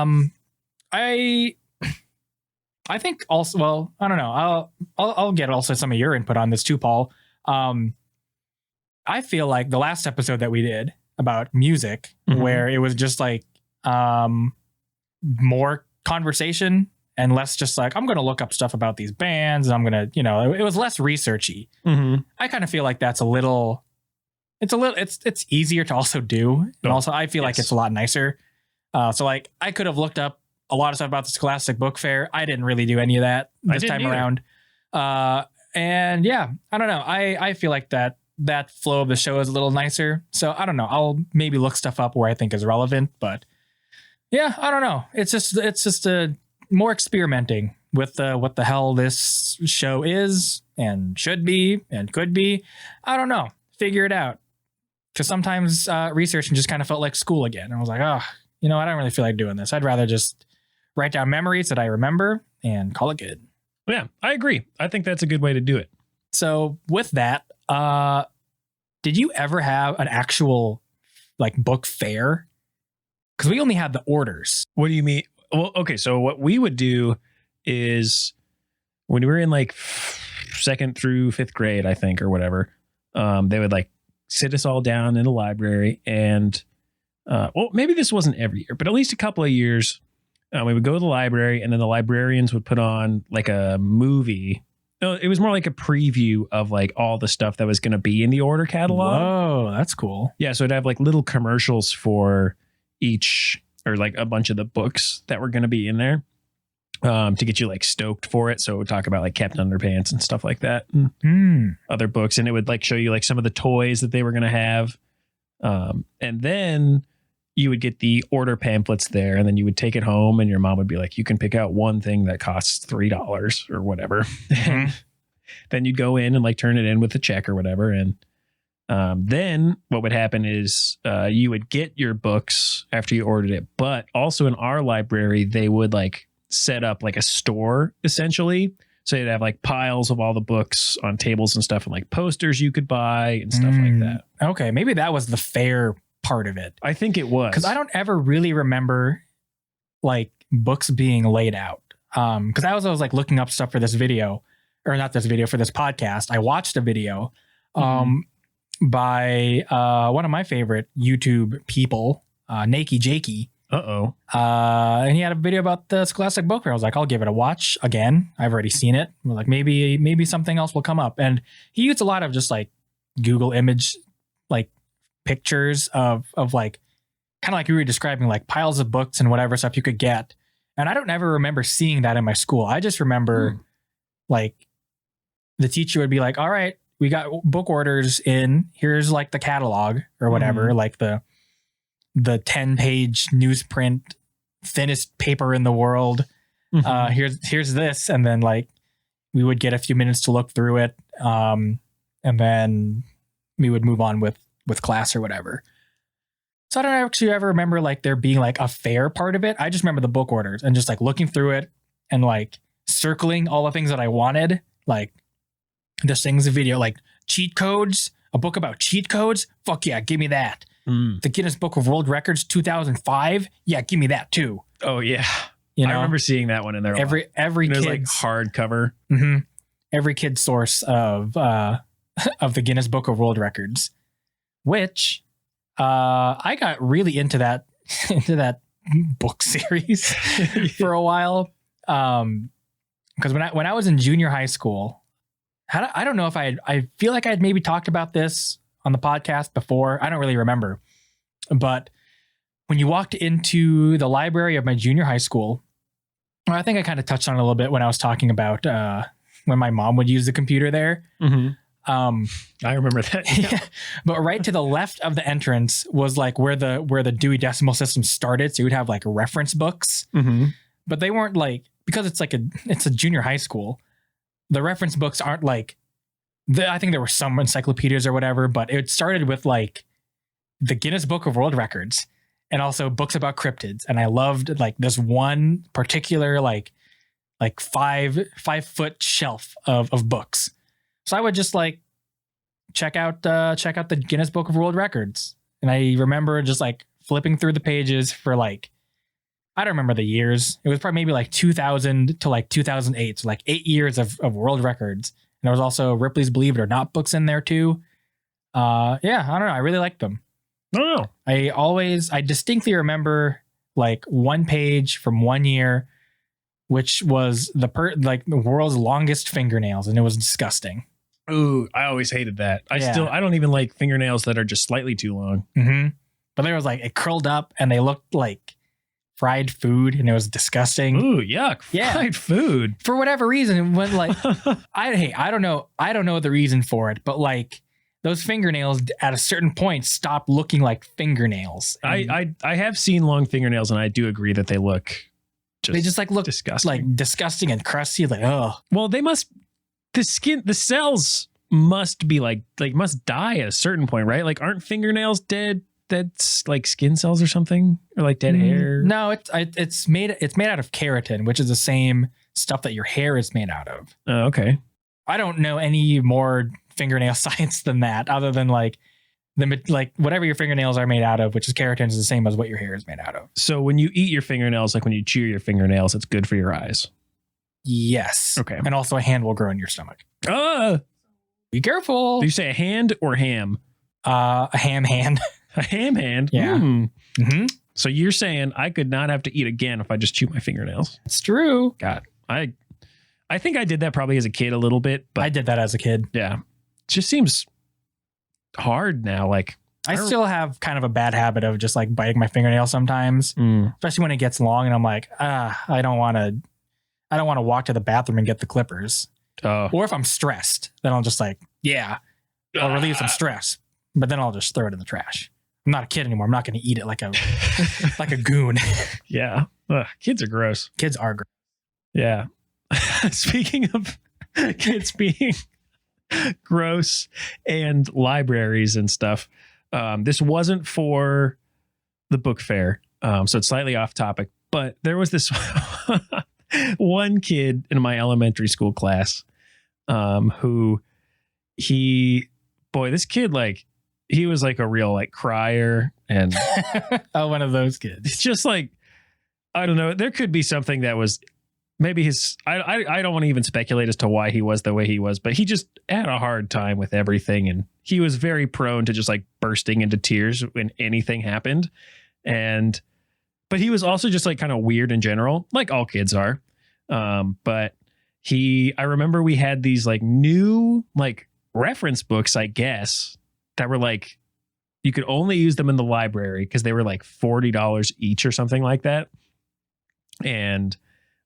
think also, well, I don't know. I'll get also some of your input on this too, Paul. I feel like the last episode that we did about music, where it was just like more conversation and less just like, I'm going to look up stuff about these bands and I'm going to, it was less researchy. I kind of feel like that's it's easier to also do. And also I feel like it's a lot nicer. So like I could have looked up a lot of stuff about the Scholastic Book Fair. I didn't really do any of that this time around. And yeah, I don't know. I feel like that flow of the show is a little nicer. So I don't know. I'll maybe look stuff up where I think is relevant, but yeah, I don't know. It's just a more experimenting with what the hell this show is and should be and could be. I don't know. Figure it out. Because sometimes researching just kind of felt like school again. And I was like, I don't really feel like doing this. I'd rather just write down memories that I remember and call it good. Yeah, I agree. I think that's a good way to do it. So with that, did you ever have an actual like book fair? Because we only had the orders. What do you mean? Well, okay. So what we would do is when we were in like 2nd through 5th grade, I think, or whatever, they would like sit us all down in a library and, maybe this wasn't every year, but at least a couple of years, we would go to the library and then the librarians would put on like a movie. No, it was more like a preview of like all the stuff that was going to be in the order catalog. Oh, that's cool. Yeah. So it'd have like little commercials for each or like a bunch of the books that were going to be in there to get you like stoked for it. So it would talk about like Captain Underpants and stuff like that and other books. And it would like show you like some of the toys that they were going to have. And then you would get the order pamphlets there and then you would take it home and your mom would be like, you can pick out one thing that costs $3 or whatever. Then you'd go in and like turn it in with a check or whatever. And then what would happen is you would get your books after you ordered it. But also in our library, they would like set up like a store essentially. So you'd have like piles of all the books on tables and stuff and like posters you could buy and stuff like that. Okay. Maybe that was the fair part of it. I think it was. Because I don't ever really remember like books being laid out. Because I was like looking up stuff for this video, or not this video, for this podcast. I watched a video by one of my favorite YouTube people, Nakey Jakey. And he had a video about the Scholastic Book Fair. I was like, I'll give it a watch again. I've already seen it. We're like, maybe something else will come up. And he used a lot of just like Google image, like pictures of like, kind of like you were describing, like piles of books and whatever stuff you could get. And I don't ever remember seeing that in my school. I just remember like the teacher would be like, all right, we got book orders in. Here's like the catalog or whatever, like the 10-page newsprint, thinnest paper in the world. Here's this. And then like we would get a few minutes to look through it. And then we would move on with class or whatever. So I don't actually ever remember like there being like a fair part of it. I just remember the book orders and just like looking through it and like circling all the things that I wanted, like this thing's a video, like cheat codes, a book about cheat codes. Fuck yeah, give me that. The Guinness Book of World Records 2005. Yeah, give me that too. Oh yeah. You know, I remember seeing that one in there. every There's kid's like hardcover. every kid's source of of the Guinness Book of World Records, which I got really into that book series for a while. Because when I was in junior high school, I don't know if I feel like I had maybe talked about this on the podcast before. I don't really remember, but when you walked into the library of my junior high school, I think I kind of touched on it a little bit when I was talking about when my mom would use the computer there. I remember that. Yeah. But right to the left of the entrance was like where the Dewey Decimal System started. So you would have like reference books, but they weren't like, because it's a junior high school. The reference books aren't like, I think there were some encyclopedias or whatever, but it started with like the Guinness Book of World Records and also books about cryptids. And I loved like this one particular like 5-foot shelf of books. So I would just like check out the Guinness Book of World Records. And I remember just like flipping through the pages for like, I don't remember the years. It was probably maybe like 2000 to like 2008. So like 8 years of world records. And there was also Ripley's Believe It or Not books in there too. Yeah, I don't know. I really liked them. Oh, I distinctly remember like one page from one year, which was the world's longest fingernails. And it was disgusting. ooh, I always hated that. I don't even like fingernails that are just slightly too long. But there was like, it curled up and they looked like fried food and it was disgusting. Ooh, yuck. Yeah. Fried food. For whatever reason, when like, I don't know the reason for it, but like those fingernails at a certain point stop looking like fingernails. I have seen long fingernails and I do agree that they look they just like look disgusting. like disgusting and crusty. Like, oh, well, the cells must be like must die at a certain point, right? Like, aren't fingernails dead? That's like skin cells or something, or like dead hair. No, it's made out of keratin, which is the same stuff that your hair is made out of. Oh, okay. I don't know any more fingernail science than that, other than like whatever your fingernails are made out of, which is keratin, is the same as what your hair is made out of. So when you eat your fingernails, like when you chew your fingernails, it's good for your eyes. Yes. Okay. And also a hand will grow in your stomach. Be careful. Do you say a hand or ham? A ham hand. A ham hand? Yeah. So you're saying I could not have to eat again if I just chew my fingernails? It's true. God, I think I did that probably as a kid a little bit, but I did that as a kid. Yeah. It just seems hard now. Like, I still have kind of a bad habit of just like biting my fingernail sometimes, especially when it gets long and I'm like, I don't want to walk to the bathroom and get the clippers. Or if I'm stressed, then I'll just like, I'll relieve some stress, but then I'll just throw it in the trash. I'm not a kid anymore. I'm not going to eat it like a goon. Yeah. Kids are gross. Kids are gross. Yeah. Speaking of kids being gross and libraries and stuff, this wasn't for the book fair. So it's slightly off topic, but there was this one kid in my elementary school class who this kid, like, he was like a real like crier and one of those kids. It's just like, I don't know. There could be something that was maybe I don't want to even speculate as to why he was the way he was, but he just had a hard time with everything. And he was very prone to just like bursting into tears when anything happened. But he was also just like kind of weird in general, like all kids are. But I remember we had these like new like reference books, I guess, that were like, you could only use them in the library because they were like $40 each or something like that. And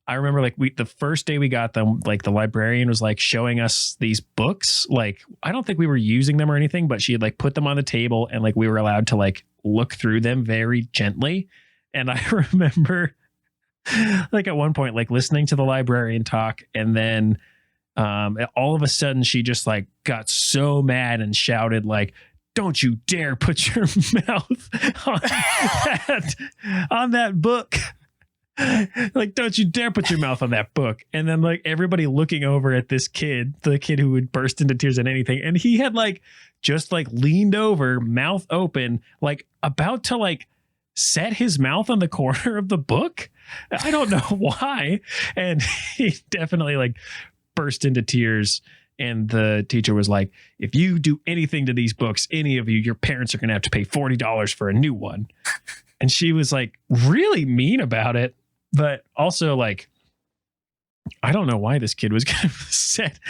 I remember like the first day we got them, like the librarian was like showing us these books. Like, I don't think we were using them or anything, but she had like put them on the table and like we were allowed to like look through them very gently. And I remember like at one point, like listening to the librarian talk, and then all of a sudden she just like got so mad and shouted like, "Don't you dare put your mouth on that book." Like, don't you dare put your mouth on that book. And then like everybody looking over at this kid, the kid who would burst into tears at anything. And he had like just like leaned over, mouth open, like about to like set his mouth on the corner of the book. I don't know why. And he definitely like burst into tears. And the teacher was like, if you do anything to these books, any of you, your parents are going to have to pay $40 for a new one. And she was like really mean about it. But also, like, I don't know why this kid was going to set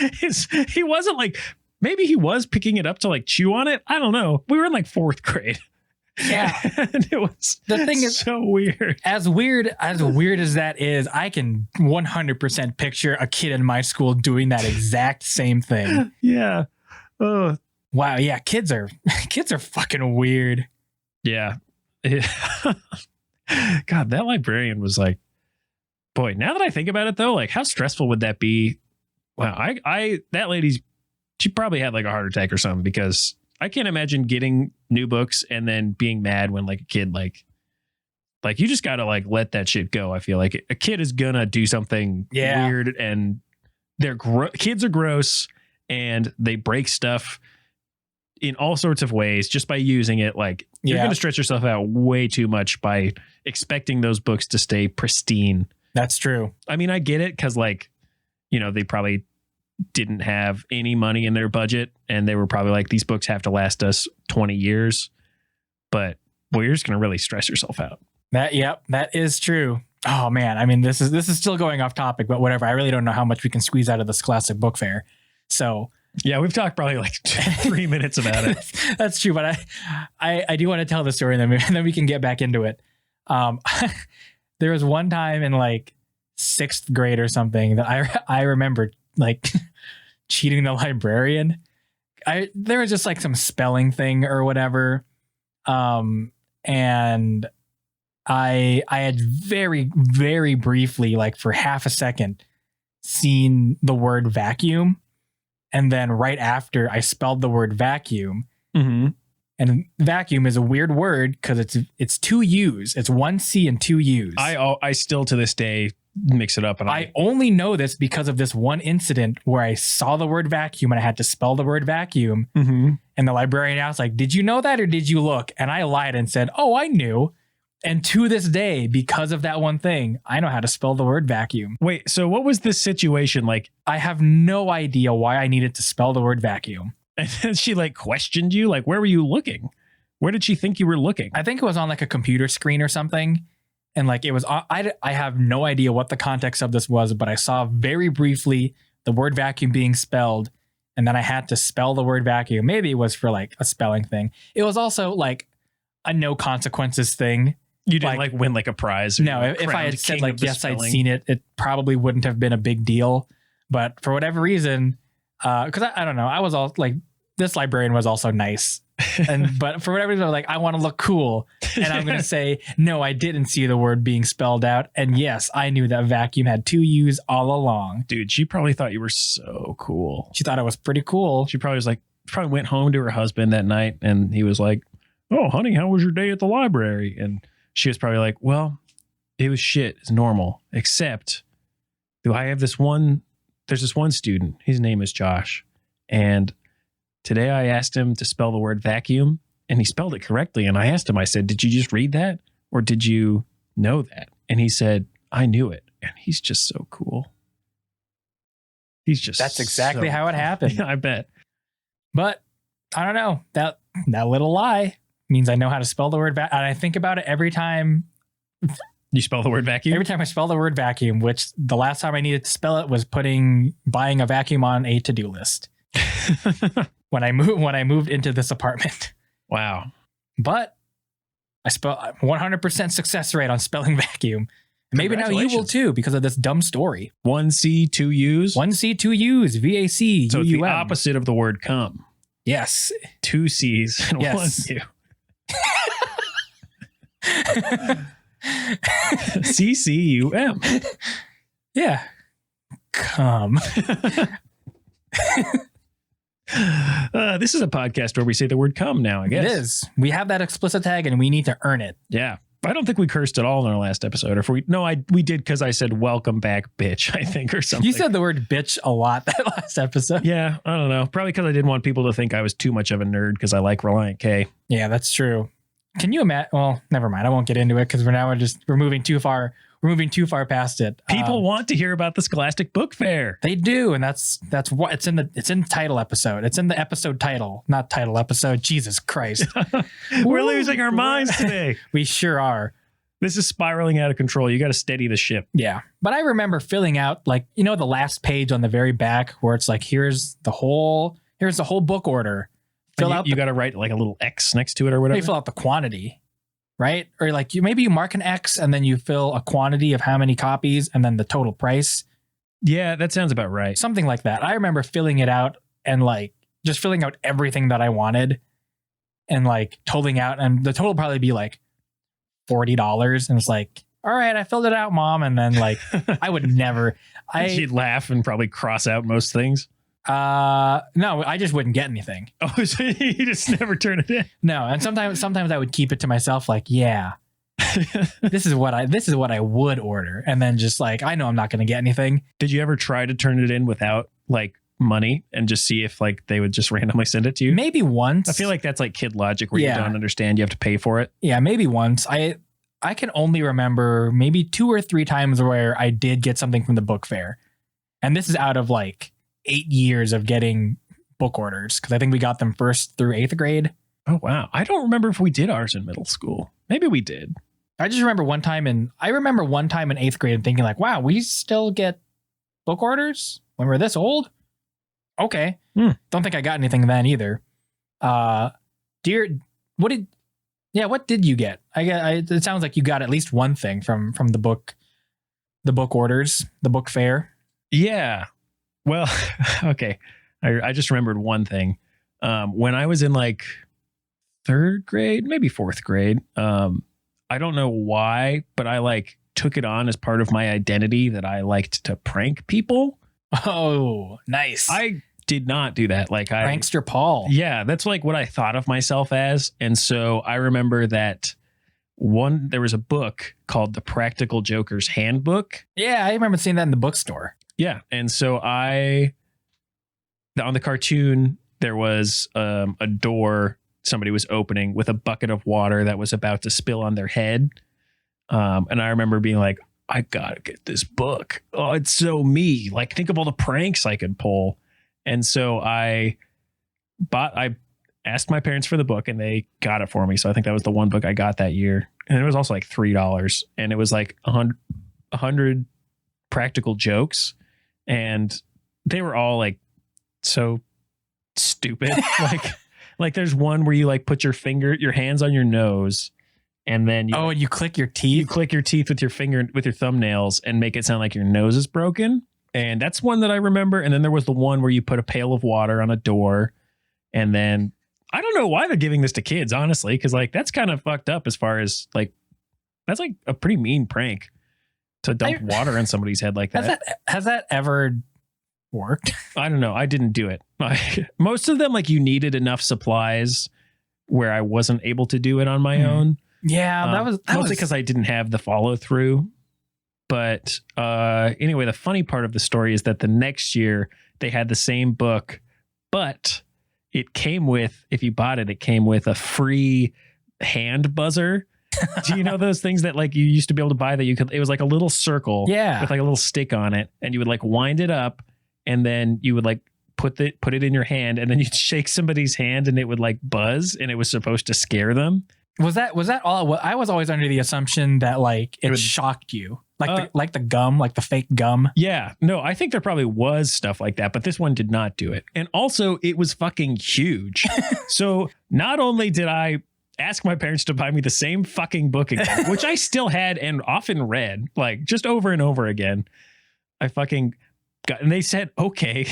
he wasn't like, maybe he was picking it up to like chew on it. I don't know. We were in like 4th grade. Yeah. And it was The thing is so weird. As weird as that is, I can 100% picture a kid in my school doing that exact same thing. Yeah. Oh, Wow. Yeah. Kids are fucking weird. yeah. God, that librarian was like, boy, now that I think about it though, like how stressful would that be? Wow. That lady's, she probably had like a heart attack or something, because I can't imagine getting new books and then being mad when like a kid, like you just got to like let that shit go. I feel like a kid is gonna do something weird, and kids are gross and they break stuff in all sorts of ways just by using it. Like you're going to stretch yourself out way too much by expecting those books to stay pristine. That's true. I mean, I get it, because like, you know, they probably didn't have any money in their budget, and they were probably like, these books have to last us 20 years. But boy, you're just going to really stress yourself out. That is true. Oh man, I mean, this is still going off topic, but whatever. I really don't know how much we can squeeze out of the Scholastic Book Fair. So yeah, we've talked probably like 3 minutes about it. That's true, but I do want to tell the story, and then we can get back into it. There was one time in like 6th grade or something that I remember like cheating the librarian. There was just like some spelling thing or whatever. And I had very, very briefly, like for half a second, seen the word vacuum. And then right after, I spelled the word vacuum. Mm-hmm. And vacuum is a weird word because it's 2 U's. It's 1 C and 2 U's. I still to this day mix it up. And I only know this because of this one incident where I saw the word vacuum and I had to spell the word vacuum. Mm-hmm. And the librarian asked, like, did you know that or did you look? And I lied and said, oh, I knew. And to this day, because of that one thing, I know how to spell the word vacuum. Wait, so what was this situation like? I have no idea why I needed to spell the word vacuum. And then she like questioned you, like, where were you looking? Where did she think you were looking? I think it was on like a computer screen or something. And like it was, I have no idea what the context of this was, but I saw very briefly the word vacuum being spelled. And then I had to spell the word vacuum. Maybe it was for like a spelling thing. It was also like a no consequences thing. You didn't like win like a prize? No, if I had said like, yes, I'd seen it, it probably wouldn't have been a big deal. But for whatever reason, because I don't know, I was all like, this librarian was also nice. But for whatever reason, I was like, I want to look cool. And I'm going to say, no, I didn't see the word being spelled out. And yes, I knew that vacuum had 2 U's all along. Dude, she probably thought you were so cool. She thought it was pretty cool. She probably was like, probably went home to her husband that night and he was like, oh, honey, how was your day at the library? And she was probably like, well, it was shit. It's normal. Except there's this one student. His name is Josh. And today I asked him to spell the word vacuum and he spelled it correctly. And I asked him, I said, did you just read that? Or did you know that? And he said, I knew it. And he's just so cool. That's exactly how it happened. I bet. But I don't know. That little lie means I know how to spell the word vacuum. And I think about it every time. You spell the word vacuum? Every time I spell the word vacuum, which the last time I needed to spell it was buying a vacuum on a to-do list. when I moved into this apartment. Wow. But I spell 100% success rate on spelling vacuum. Maybe now you will too because of this dumb story. 1 C, 2 U's? 1 C, 2 U's, VAC, So it's the opposite of the word come. Yes. 2 C's and 1 U. CCUM. Yeah. Come. This is a podcast where we say the word come now, I guess. It is. We have that explicit tag and we need to earn it. Yeah. I don't think we cursed at all in our last episode. Or if we did because I said welcome back, bitch, I think, or something. You said the word bitch a lot that last episode. Yeah, I don't know. Probably because I didn't want people to think I was too much of a nerd because I like Reliant K. Yeah, that's true. Can you imagine? Well, never mind. I won't get into it because we're moving too far. We're moving too far past it. People want to hear about the Scholastic Book Fair. They do, and that's what it's in the title episode. It's in the episode title, not title episode. Jesus Christ. We're losing our minds today. We sure are. This is spiraling out of control. You got to steady the ship. Yeah. But I remember filling out the last page on the very back where it's like, here's the whole book order. You got to write like a little X next to it or whatever. You fill out the quantity, right? Or like you mark an X and then you fill a quantity of how many copies and then the total price. Yeah, that sounds about right. Something like that. I remember filling it out and like just filling out everything that I wanted and like totaling out, and the total probably be like $40. And it's like, all right, I filled it out, Mom. And then like, I would never, she'd laugh and probably cross out most things. No, I just wouldn't get anything. Oh, so you just never turn it in? No. And sometimes I would keep it to myself. Like, yeah, this is what I would order. And then just like, I know I'm not going to get anything. Did you ever try to turn it in without like money and just see if like they would just randomly send it to you? Maybe once. I feel like that's like kid logic where you don't understand. You have to pay for it. Yeah, maybe once. I can only remember maybe 2 or 3 times where I did get something from the book fair. And this is out of like 8 years of getting book orders, because I think we got them 1st through 8th grade. Oh, wow. I don't remember if we did ours in middle school. Maybe we did. I just remember one time in 8th grade and thinking like, wow, we still get book orders when we're this old? Okay. Don't think I got anything then either. What did you get? It sounds like you got at least one thing from the book orders, the book fair. Yeah. Well, okay. I just remembered one thing. When I was in like 3rd grade, maybe 4th grade, I don't know why, but I like took it on as part of my identity that I liked to prank people. Oh, nice. I did not do that. Like Prankster Paul. Yeah, that's like what I thought of myself as. And so I remember that there was a book called The Practical Joker's Handbook. Yeah, I remember seeing that in the bookstore. Yeah. And so on the cartoon, there was a door somebody was opening with a bucket of water that was about to spill on their head. And I remember being like, I gotta get this book. Oh, it's so me. Like, think of all the pranks I could pull. And so I asked my parents for the book and they got it for me. So I think that was the one book I got that year. And it was also like $3. And it was like 100 practical jokes. And they were all like so stupid. like there's one where you like put your hands on your nose. And then and you click your teeth. You click your teeth with your thumbnails and make it sound like your nose is broken. And that's one that I remember. And then there was the one where you put a pail of water on a door. And then I don't know why they're giving this to kids, honestly, because like that's kind of fucked up as far as like that's like a pretty mean prank to dump water on somebody's head like that. Has that ever worked? I don't know. I didn't do it. Most of them, like you needed enough supplies where I wasn't able to do it on my own. Yeah, that was mostly because I didn't have the follow through. But anyway, the funny part of the story is that the next year they had the same book, but it came with, if you bought it, it came with a free hand buzzer. Do you know those things that like you used to be able to buy that it was like a little circle with like a little stick on it, and you would like wind it up and then you would like put it in your hand and then you'd shake somebody's hand and it would like buzz and it was supposed to scare them. Was that all? I was always under the assumption that like it shocked you, like the gum, like the fake gum. Yeah, no, I think there probably was stuff like that, but this one did not do it. And also, it was fucking huge. So not only did I ask my parents to buy me the same fucking book again, which I still had and often read, like just over and over again, I fucking got, and they said okay.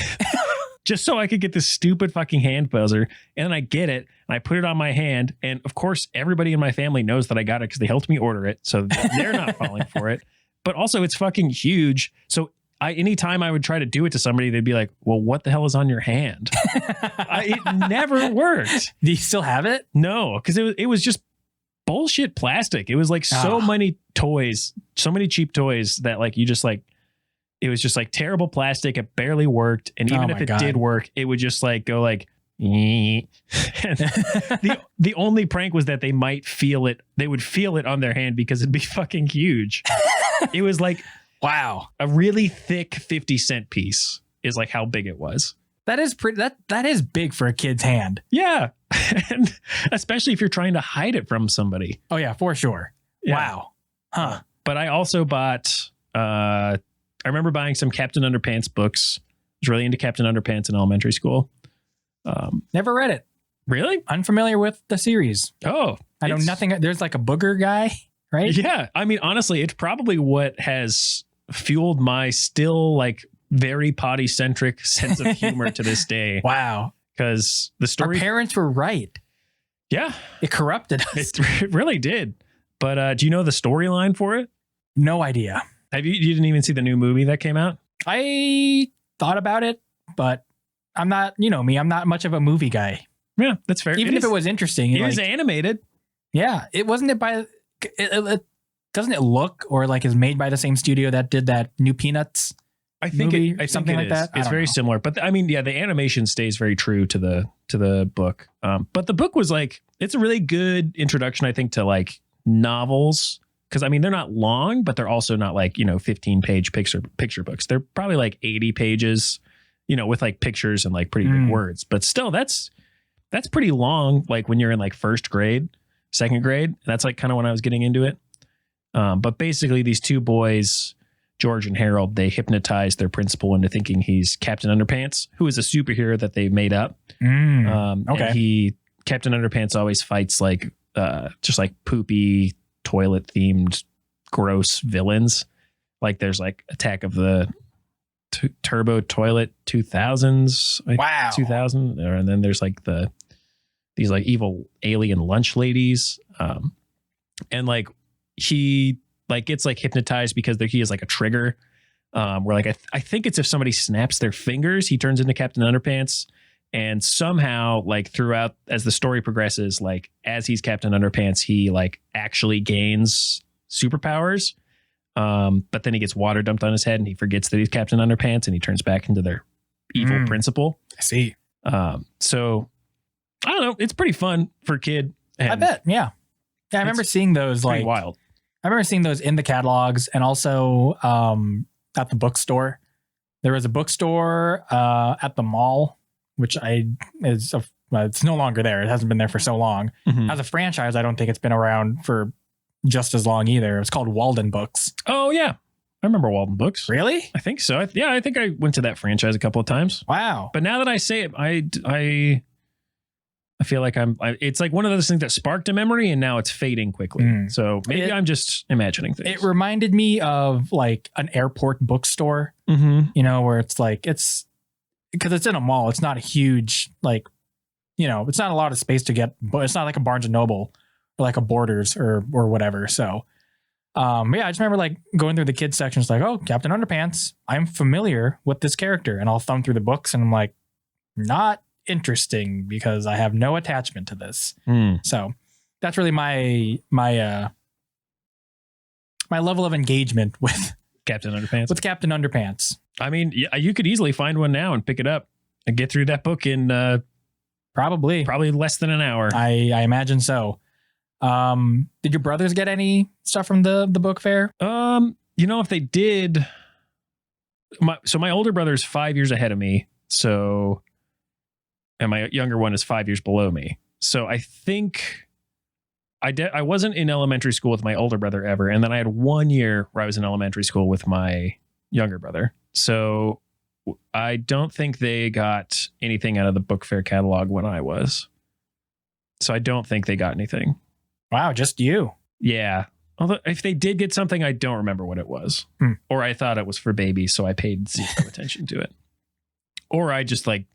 Just so I could get this stupid fucking hand buzzer. And then I get it and I put it on my hand. And of course, everybody in my family knows that I got it because they helped me order it. So they're not falling for it. But also it's fucking huge. So anytime I would try to do it to somebody, they'd be like, well, what the hell is on your hand? It never worked. Do you still have it? No, because it was just bullshit plastic. It was like so many toys, so many cheap toys that like you just like, it was just like terrible plastic. It barely worked. And even if it did work, it would just like go like, and the only prank was that they might feel it. They would feel it on their hand because it'd be fucking huge. It was like, wow, a really thick 50-cent piece is like how big it was. That is pretty. That is big for a kid's hand. Yeah. And especially if you're trying to hide it from somebody. Oh yeah, for sure. Yeah. Wow. Huh. But I also bought, I remember buying some Captain Underpants books. I was really into Captain Underpants in elementary school. Never read it. Really? Unfamiliar with the series. Oh, I know nothing. There's like a booger guy, right? Yeah. I mean, honestly, it's probably what has fueled my still like very potty centric sense of humor to this day. Wow. Because the story. Our parents were right. Yeah. It corrupted us. It really did. But do you know the storyline for it? No idea. You didn't even see the new movie that came out? I thought about it, but I'm not, you know me, I'm not much of a movie guy. Yeah, that's fair. Even if it was interesting. It is animated. Yeah. It wasn't it by, doesn't it look or like is made by the same studio that did that new Peanuts? I think something like that. It's very similar, but I mean, yeah, the animation stays very true to the book. But the book was like, it's a really good introduction, I think, to like novels. Cause I mean, they're not long, but they're also not like, 15-page picture books. They're probably like 80 pages, with like pictures and like pretty big words, but still that's pretty long. Like when you're in like first grade, second grade, that's like kind of when I was getting into it. But basically these two boys, George and Harold, they hypnotized their principal into thinking he's Captain Underpants, who is a superhero that they made up. Okay. And Captain Underpants always fights like just like poopy toilet themed gross villains. Like there's like Attack of the Turbo Toilet 2000s. Wow. 2000. And then there's like these like evil alien lunch ladies. And like he like gets like hypnotized because he is like a trigger where like I think it's if somebody snaps their fingers, he turns into Captain Underpants. And somehow like throughout as the story progresses, like as he's Captain Underpants, he like actually gains superpowers. But then he gets water dumped on his head and he forgets that he's Captain Underpants and he turns back into their evil principal. I see. So I don't know. It's pretty fun for a kid. I bet. Yeah. Yeah. I remember seeing those like wild. I remember seeing those in the catalogs and also at the bookstore. There was a bookstore at the mall, which it's no longer there. It hasn't been there for so long. Mm-hmm. As a franchise, I don't think it's been around for just as long either. It was called Walden Books. Oh, yeah. I remember Walden Books. Really? I think so. I think I went to that franchise a couple of times. Wow. But now that I say it, I feel like it's like one of those things that sparked a memory and now it's fading quickly. So maybe I'm just imagining things. It reminded me of like an airport bookstore, where it's like, because it's in a mall. It's not a huge, like, it's not a lot of space to get, but it's not like a Barnes and Noble or like a Borders or whatever. So, I just remember like going through the kids section. It's like, oh, Captain Underpants. I'm familiar with this character, and I'll thumb through the books, and I'm like, not interesting because I have no attachment to this. So that's really my level of engagement with Captain Underpants. I mean, you could easily find one now and pick it up and get through that book in probably less than an hour. I imagine so. Did your brothers get any stuff from the book fair? If they did, my older brother's 5 years ahead of me. So, and my younger one is 5 years below me. So I think I wasn't in elementary school with my older brother ever. And then I had 1 year where I was in elementary school with my younger brother. So I don't think they got anything out of the book fair catalog when I was. So I don't think they got anything. Wow, just you. Yeah. Although if they did get something, I don't remember what it was. Or I thought it was for babies, so I paid zero attention to it. Or I just like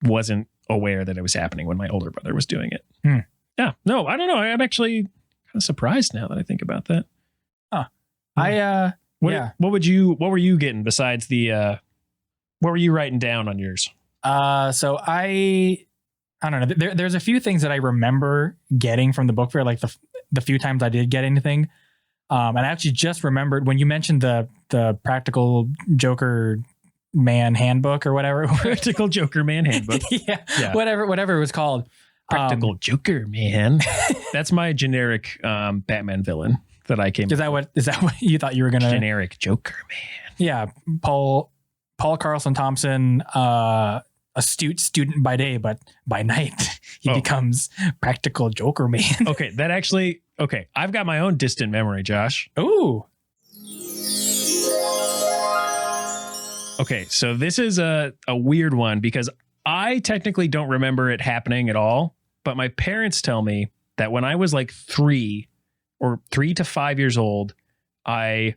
wasn't aware that it was happening when my older brother was doing it. Yeah. No, I don't know. I'm actually kind of surprised now that I think about that. Huh. What were you getting besides what were you writing down on yours? So I don't know. There's a few things that I remember getting from the book fair, like the few times I did get anything. And I actually just remembered when you mentioned the Practical Joker Man Handbook or whatever. Practical Joker Man Handbook. Yeah. Whatever it was called. Practical Joker Man. That's my generic Batman villain that I came. Is that what you thought you were gonna? Generic Joker Man. Yeah, Paul Carlson Thompson, astute student by day, but by night he becomes Practical Joker Man. Okay, I've got my own distant memory, Josh. Ooh. Okay, so this is a weird one because I technically don't remember it happening at all, but my parents tell me that when I was like 3 to 5 years old, I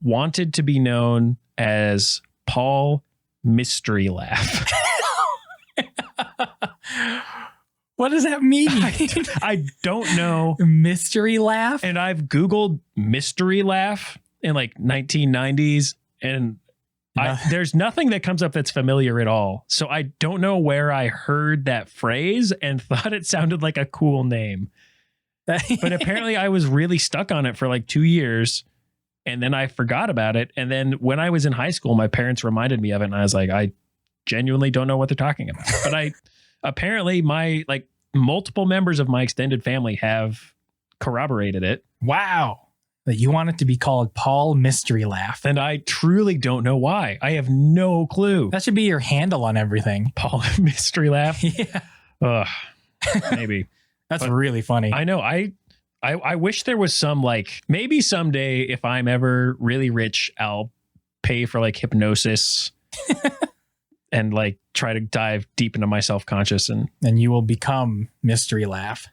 wanted to be known as Paul Mystery Laugh. What does that mean? I don't know. Mystery Laugh? And I've Googled Mystery Laugh in like 1990s and there's nothing that comes up that's familiar at all. So I don't know where I heard that phrase and thought it sounded like a cool name. But apparently I was really stuck on it for like 2 years and then I forgot about it. And then when I was in high school, my parents reminded me of it and I was like, I genuinely don't know what they're talking about. But apparently my like multiple members of my extended family have corroborated it. Wow. That you want it to be called Paul Mystery Laugh. And I truly don't know why. I have no clue. That should be your handle on everything. Paul Mystery Laugh. Yeah. Maybe. That's really funny. I know. I wish there was some like maybe someday if I'm ever really rich, I'll pay for like hypnosis and like try to dive deep into my self-conscious and you will become Mystery Laugh.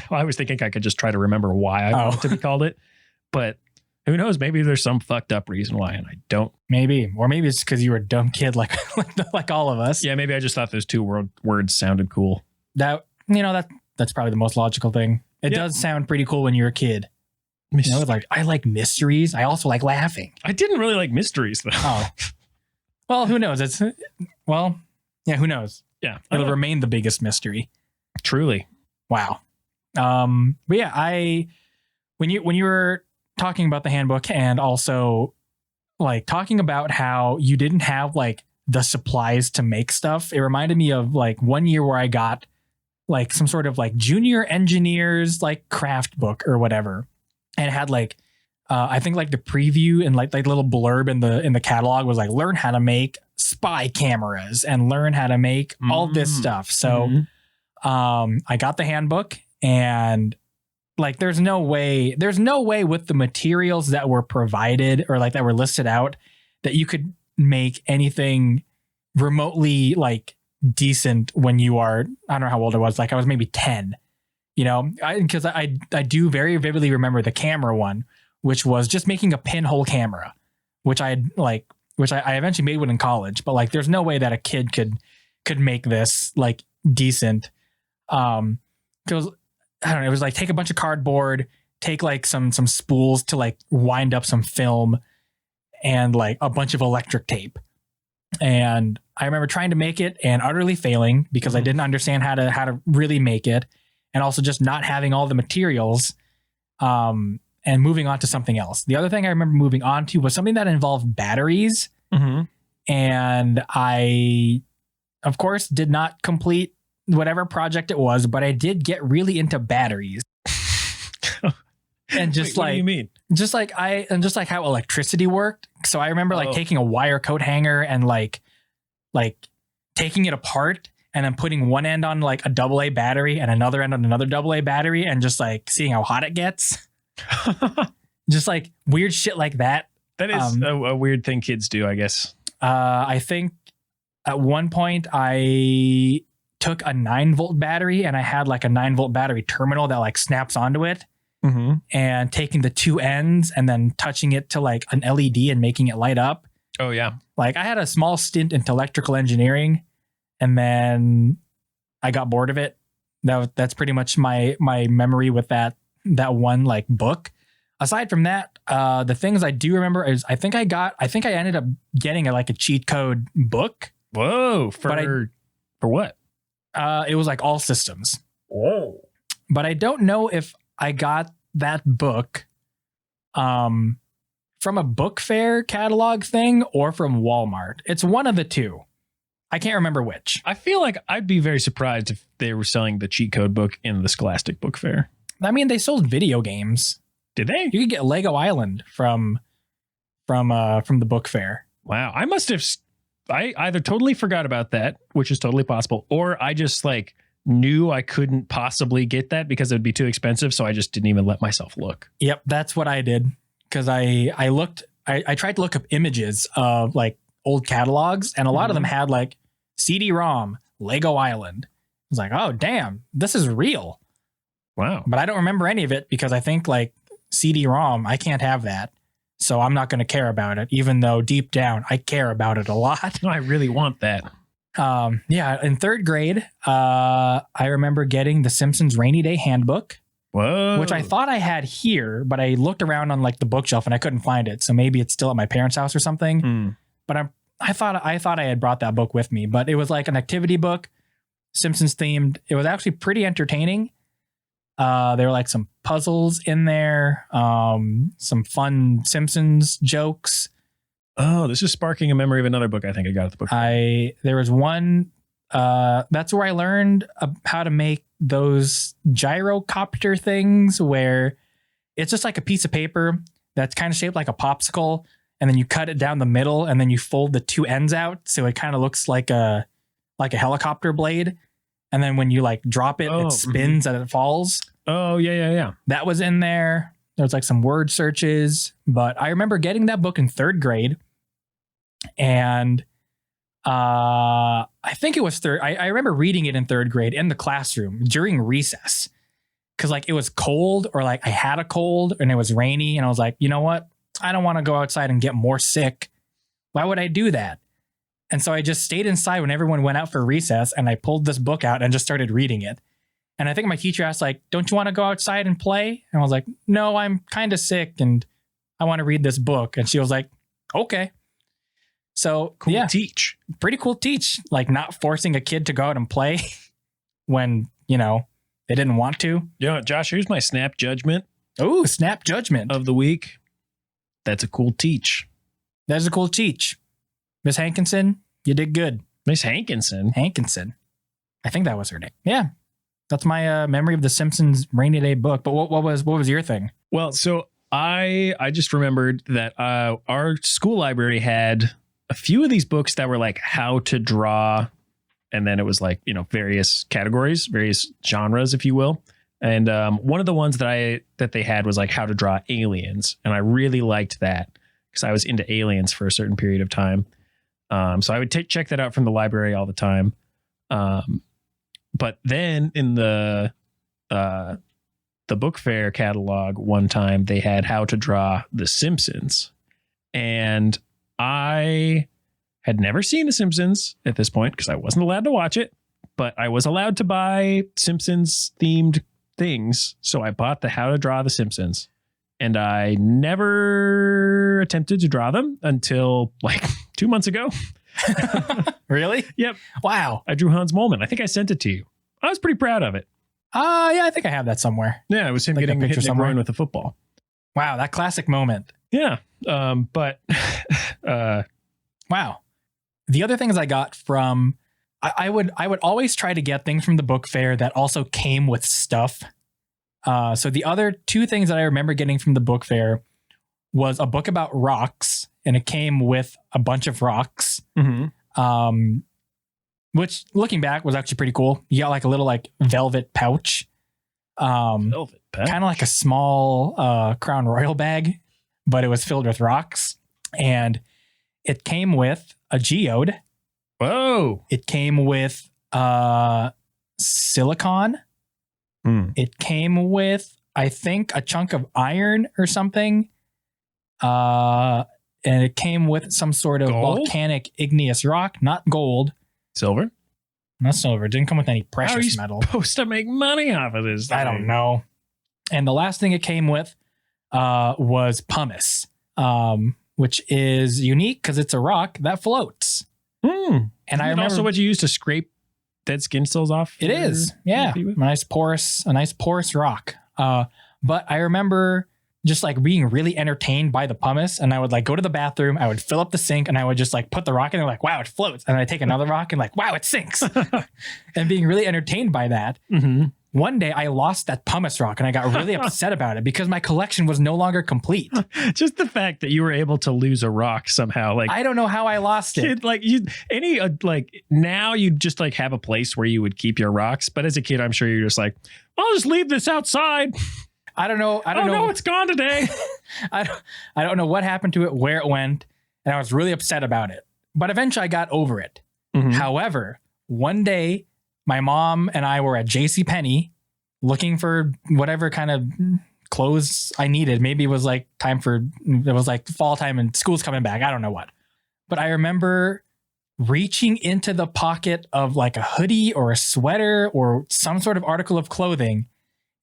I was thinking I could just try to remember why I wanted to be called it. But who knows? Maybe there's some fucked up reason why, and I don't. Maybe, or maybe it's because you were a dumb kid, like all of us. Yeah, maybe I just thought those two words sounded cool. That's probably the most logical thing. It does sound pretty cool when you're a kid. Like I like mysteries. I also like laughing. I didn't really like mysteries though. Oh, well, who knows? Who knows? Yeah, it'll remain the biggest mystery. Truly. Wow. But yeah, when you were talking about the handbook and also like talking about how you didn't have like the supplies to make stuff, it reminded me of like one year where I got like some sort of like junior engineers like craft book or whatever, and it had like I think like the preview and like little blurb in the catalog was like learn how to make spy cameras and learn how to make all this stuff. So I got the handbook and like there's no way with the materials that were provided or like that were listed out that you could make anything remotely like decent when you are, I don't know how old I was, like I was maybe 10, because I do very vividly remember the camera one, which was just making a pinhole camera, which I eventually made one in college, but like there's no way that a kid could make this like decent. Because I don't know, it was like take a bunch of cardboard, take like some spools to like wind up some film and like a bunch of electric tape. And I remember trying to make it and utterly failing because I didn't understand how to really make it, and also just not having all the materials and moving on to something else. The other thing I remember moving on to was something that involved batteries. And I, of course, did not complete whatever project it was, but I did get really into batteries. And just what do you mean? Just like how electricity worked. So I remember like taking a wire coat hanger and like taking it apart and then putting one end on like a AA battery and another end on another AA battery and just like seeing how hot it gets. Just like weird shit like that. That is a weird thing kids do, I guess. I think at one point I took a 9-volt battery and I had like a 9-volt battery terminal that like snaps onto it, and taking the two ends and then touching it to like an LED and making it light up. Oh yeah. Like I had a small stint into electrical engineering and then I got bored of it. That's pretty much my memory with that one like book. Aside from that, the things I do remember is I think I ended up getting a cheat code book. Whoa. For what? It was like all systems. Whoa. But I don't know if I got that book from a book fair catalog thing or from Walmart. It's one of the two. I can't remember which. I feel like I'd be very surprised if they were selling the cheat code book in the Scholastic Book Fair. I mean, they sold video games. Did they? You could get Lego Island from the book fair. Wow. I either totally forgot about that, which is totally possible, or I just like knew I couldn't possibly get that because it would be too expensive. So I just didn't even let myself look. Yep, that's what I did. Because I tried to look up images of like old catalogs, and a lot of them had like CD-ROM, Lego Island. I was like, oh, damn, this is real. Wow. But I don't remember any of it because I think like CD-ROM, I can't have that. So I'm not going to care about it, even though deep down I care about it a lot. No, I really want that. Yeah, in third grade, I remember getting the Simpsons Rainy Day Handbook. Whoa. Which I thought I had here, but I looked around on like the bookshelf and I couldn't find it. So maybe it's still at my parents' house or something. But I thought I had brought that book with me, but it was like an activity book, Simpsons themed. It was actually pretty entertaining. There were like some puzzles in there, some fun Simpsons jokes. Oh, this is sparking a memory of another book I think I got at the book. There was one, that's where I learned how to make those gyrocopter things where it's just like a piece of paper that's kind of shaped like a popsicle, and then you cut it down the middle and then you fold the two ends out so it kind of looks like a helicopter blade, and then when you like drop it, it spins and it falls. Oh yeah. That was in there. There was like some word searches, but I remember getting that book in third grade, and I think it was third. I remember reading it in third grade in the classroom during recess, because like it was cold, or like I had a cold and it was rainy, and I was like, you know what? I don't want to go outside and get more sick. Why would I do that? And so I just stayed inside when everyone went out for recess, and I pulled this book out and just started reading it. And I think my teacher asked, like, don't you want to go outside and play? And I was like, no, I'm kind of sick and I want to read this book. And she was like, okay. So Cool yeah, teach. pretty cool teach, like not forcing a kid to go out and play when, you know, they didn't want to. Yeah, Josh, here's my snap judgment Oh, snap judgment. of the week. That's a cool teach. That's a cool teach. Miss Hankinson, you did good. Miss Hankinson. Hankinson. I think that was her name. Yeah. That's my memory of the Simpsons Rainy Day book. But what was your thing? Well, so I just remembered that our school library had a few of these books that were like how to draw, and then it was like, you know, various categories, various genres, if you will. And one of the ones that they had was like how to draw aliens, and I really liked that because I was into aliens for a certain period of time. So I would check that out from the library all the time. But then in the book fair catalog one time, they had how to draw The Simpsons, and I had never seen The Simpsons at this point because I wasn't allowed to watch it, but I was allowed to buy Simpsons themed things. So I bought the How to Draw The Simpsons, and I never attempted to draw them until like 2 months ago. Really? Yep. Wow. I drew Hans Molman. I think I sent it to you. I was pretty proud of it. Yeah, I think I have that somewhere. Yeah, it was him Like getting a hit picture in the somewhere? groin with a football. Wow, that classic moment. Yeah. But Wow. The other things I got from I would always try to get things from the book fair that also came with stuff. So the other two things that I remember getting from the book fair was a book about rocks, and it came with a bunch of rocks. Which looking back was actually pretty cool. You got like a little like velvet pouch. velvet pet. Kind of like a small Crown Royal bag, but it was filled with rocks. And it came with a geode. Whoa. It came with silicon. It came with, I think, a chunk of iron or something. And it came with some sort of Gold? volcanic igneous rock, not gold, Silver? not silver. It didn't come with any How are you precious metal. supposed to make money off of this? I don't know. And the last thing it came with was pumice, which is unique because it's a rock that floats. And I remember also what you use to scrape dead skin cells off. it is, yeah, a nice porous rock. But I remember just like being really entertained by the pumice, and I would like go to the bathroom, I would fill up the sink, and I would just like put the rock in there, like, wow, it floats. And then I take another rock and like, wow, it sinks. And being really entertained by that. Mm-hmm. One day I lost that pumice rock and I got really upset about it because my collection was no longer complete. Just the fact that you were able to lose a rock somehow, like I don't know how I lost it. Now you just like have a place where you would keep your rocks, but as a kid, I'm sure you're just like, I'll just leave this outside. I don't know. I don't know. It's gone today. I don't know what happened to it, where it went, and I was really upset about it. But eventually I got over it. Mhm. However, one day my mom and I were at JCPenney looking for whatever kind of clothes I needed. Maybe it was like it was like fall time and school's coming back. I don't know what. But I remember reaching into the pocket of like a hoodie or a sweater or some sort of article of clothing.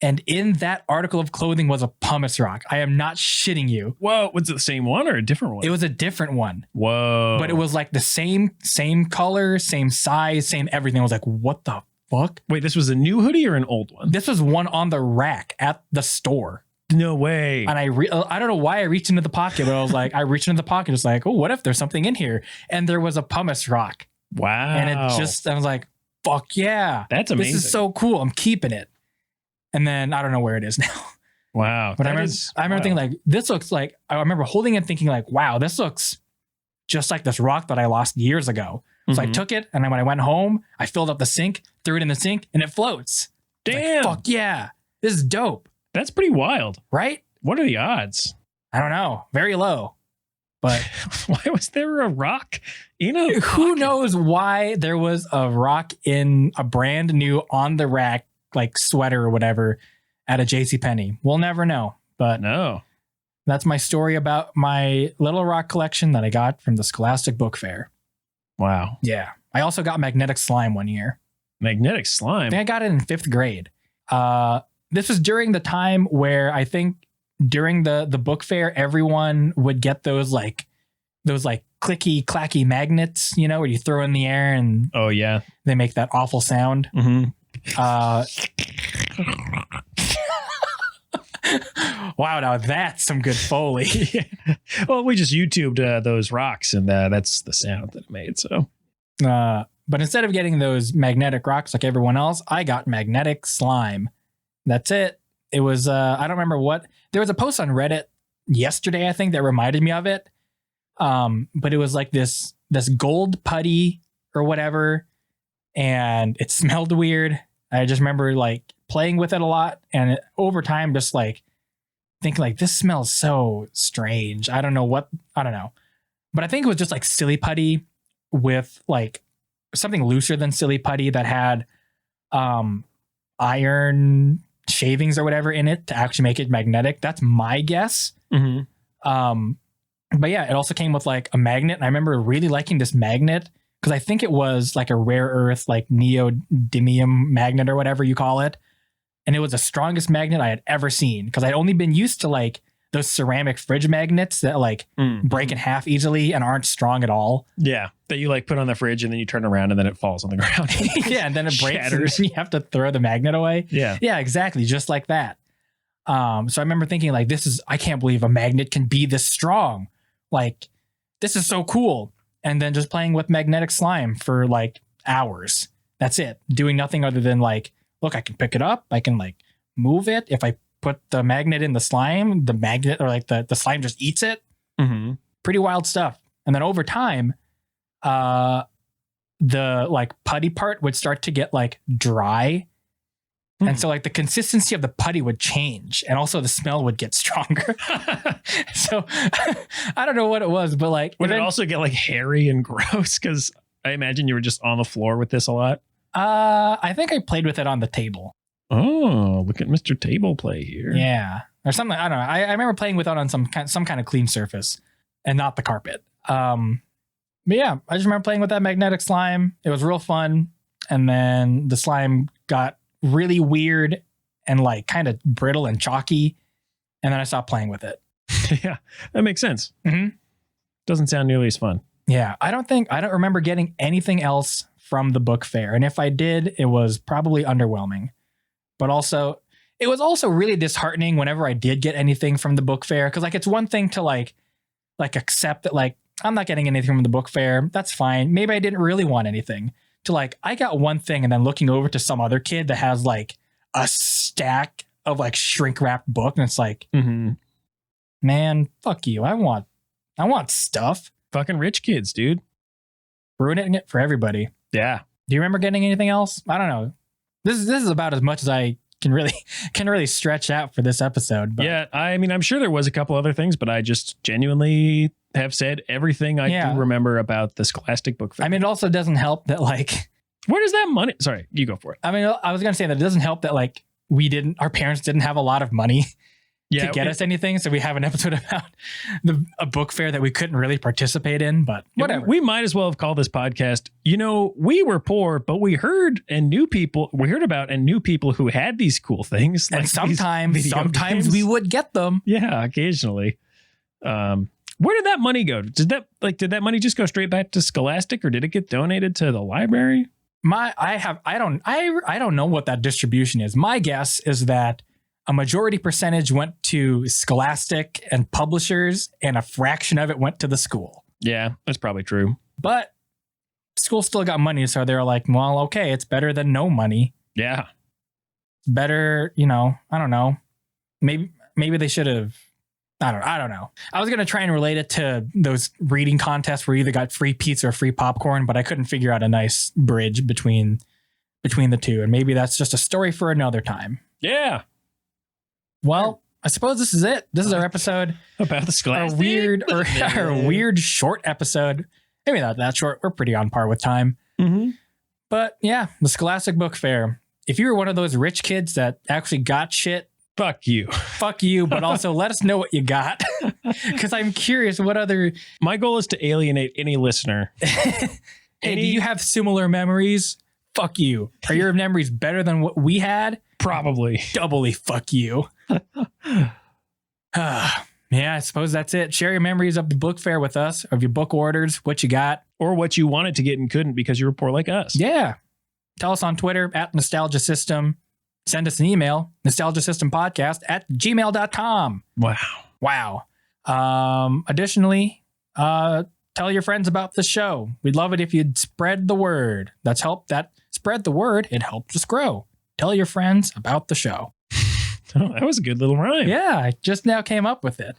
And in that article of clothing was a pumice rock. I am not shitting you. Whoa, was it the same one or a different one? It was a different one. Whoa. But it was like the same color, same size, same everything. I was like, what the fuck? Wait, this was a new hoodie or an old one? This was one on the rack at the store. No way. And I don't know why I reached into the pocket, but I was like, I reached into the pocket, just like, oh, what if there's something in here? And there was a pumice rock. Wow. And I was like, fuck yeah. That's amazing. This is so cool. I'm keeping it. And then I don't know where it is now. Wow. But I remember thinking like, this looks like, I remember holding it and thinking like, wow, this looks just like this rock that I lost years ago. So I took it, and then when I went home, I filled up the sink, threw it in the sink, and it floats. Damn. Like, fuck yeah. This is dope. That's pretty wild. Right? What are the odds? I don't know. Very low. But why was there a rock in a who knows why there was a rock in a brand new on the rack like sweater or whatever at a JCPenney. We'll never know. But no. That's my story about my little rock collection that I got from the Scholastic Book Fair. Wow. Yeah. I also got magnetic slime one year. Magnetic I slime? think I got it in 5th grade. This was during the time where I think during the book fair, everyone would get those clicky clacky magnets, you know, where you throw in the air and oh yeah, they make that awful sound. Mm-hmm. Wow, now that's some good Foley. Well, we just YouTubed those rocks, and that's the sound that it made. So, but instead of getting those magnetic rocks like everyone else, I got magnetic slime. That's it. It was I don't remember what. There was a post on Reddit yesterday, I think, that reminded me of it. But it was like this gold putty or whatever, and it smelled weird. I just remember like playing with it a lot, and over time just like thinking like, this smells so strange. I don't know. But I think it was just like silly putty with like something looser than silly putty that had iron shavings or whatever in it to actually make it magnetic. That's my guess. Mm-hmm. But yeah, it also came with like a magnet. And I remember really liking this magnet because I think it was like a rare earth, like neodymium magnet or whatever you call it. And it was the strongest magnet I had ever seen because I'd only been used to like those ceramic fridge magnets that like break in half easily and aren't strong at all. Yeah. That you like put on the fridge and then you turn around and then it falls on the ground. Yeah. And then it breaks and you have to throw the magnet away. Yeah. Yeah, exactly. Just like that. So I remember thinking like, I can't believe a magnet can be this strong. Like, this is so cool. And then just playing with magnetic slime for like hours. That's it. Doing nothing other than like, look, I can pick it up. I can like move it. If I put the magnet in the slime, the magnet or like the slime just eats it. Mm-hmm. Pretty wild stuff. And then over time, the like putty part would start to get like dry. And so like the consistency of the putty would change and also the smell would get stronger. So I don't know what it was, but like. Would it also get like hairy and gross? Because I imagine you were just on the floor with this a lot. I think I played with it on the table. Oh, look at Mr. Table play here. Yeah. Or something. I don't know. I remember playing with it on some kind of clean surface and not the carpet. But yeah, I just remember playing with that magnetic slime. It was real fun. And then the slime got really weird and like kind of brittle and chalky. And then I stopped playing with it. Yeah, that makes sense. Mm-hmm. Doesn't sound nearly as fun. Yeah, I don't remember getting anything else from the book fair. And if I did, it was probably underwhelming. But also, it was also really disheartening whenever I did get anything from the book fair. Cause like, it's one thing to like accept that like, I'm not getting anything from the book fair. That's fine. Maybe I didn't really want anything, to like, I got one thing and then looking over to some other kid that has like a stack of like shrink wrapped book. And it's like, man, fuck you. I want stuff. Fucking rich kids, dude. Ruining it for everybody. Yeah. Do you remember getting anything else? I don't know. This is about as much as I can really stretch out for this episode. But. Yeah, I mean, I'm sure there was a couple other things, but I just genuinely have said everything I do remember about the Scholastic Book Fair. I mean, it also doesn't help that like, where does that money? Sorry, you go for it. I mean, I was gonna say that it doesn't help that like our parents didn't have a lot of money to get us anything, so we have an episode about a book fair that we couldn't really participate in. But whatever, we might as well have called this podcast. You know, we were poor, but we heard about and knew people who had these cool things. And like sometimes we would get them. Yeah, occasionally. Where did that money go? Did that money just go straight back to Scholastic, or did it get donated to the library? I don't know what that distribution is. My guess is that a majority percentage went to Scholastic and publishers, and a fraction of it went to the school. Yeah, that's probably true. But school still got money, so they're like, well, okay, it's better than no money. Yeah. Better, I don't know. Maybe they should have. I don't know. I was going to try and relate it to those reading contests where you either got free pizza or free popcorn, but I couldn't figure out a nice bridge between the two. And maybe that's just a story for another time. Yeah. Well, I suppose this is it. This is our episode about the Scholastic. Our weird short episode. Maybe not that short. We're pretty on par with time. Mm-hmm. But yeah, the Scholastic Book Fair. If you were one of those rich kids that actually got shit, fuck you. Fuck you, but also let us know what you got. Because I'm curious what other... My goal is to alienate any listener. Hey, do you have similar memories? Fuck you. Are your memories better than what we had? Probably. Doubly fuck you. Yeah, I suppose that's it. Share your memories of the book fair with us, of your book orders, what you got. Or what you wanted to get and couldn't because you were poor like us. Yeah. Tell us on Twitter @NostalgiaSystem. Send us an email, nostalgiasystempodcast@gmail.com. Wow. Additionally, tell your friends about the show. We'd love it if you'd spread the word. Spread the word. It helps us grow. Tell your friends about the show. Oh, that was a good little rhyme. Yeah, I just now came up with it.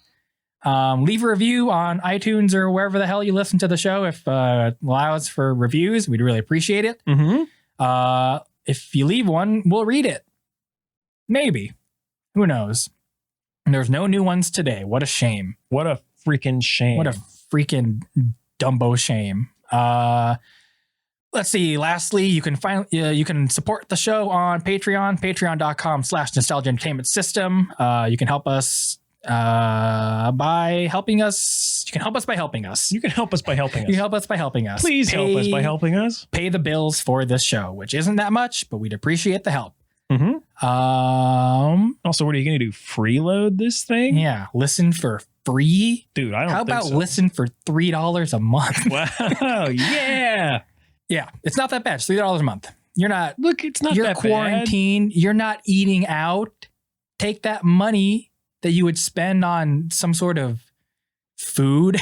Leave a review on iTunes or wherever the hell you listen to the show. If it allows for reviews, we'd really appreciate it. Mm-hmm. If you leave one, we'll read it. Maybe. Who knows? And there's no new ones today. What a shame. What a freaking shame. What a freaking Dumbo shame. Let's see. Lastly, you can support the show on Patreon, patreon.com/nostalgia entertainment system. You can help us by helping us. You can help us by helping us. You can help us by helping us. You can help us by helping us. Please help us by helping us. Pay the bills for this show, which isn't that much, but we'd appreciate the help. Mm-hmm. Also, what are you going to do? Freeload this thing? Yeah. Listen for free? Dude, I don't How think about so. listen for $3 a month? Wow. Yeah. Yeah. It's not that bad. It's $3 a month. You're not. Look, it's not you're that quarantined. You're not eating out. Take that money that you would spend on some sort of food.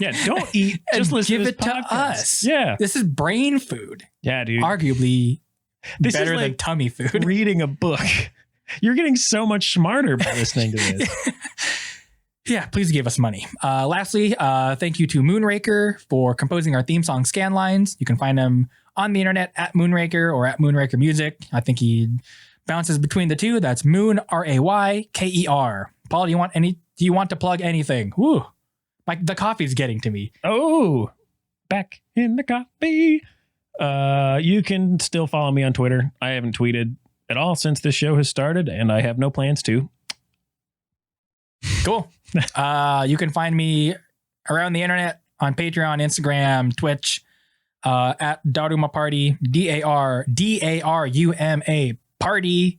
Yeah, don't eat. Just listen give to it this to podcast. us. Yeah. This is brain food. Yeah, dude. Arguably This better is like than tummy food. reading a book. You're getting so much smarter by listening to this. Yeah, please give us money. Lastly, thank you to MoonRayker for composing our theme song Scanlines. You can find him on the internet @MoonRayker or @MoonRayker Music. I think he bounces between the two. That's Moon RAYKER. Paul, do you want to plug anything? Woo. The coffee's getting to me. Oh, back in the coffee. You can still follow me on Twitter. I haven't tweeted at all since this show has started, and I have no plans to. Cool. You can find me around the internet on Patreon, Instagram, Twitch, at Daruma Party, DARUMA Party.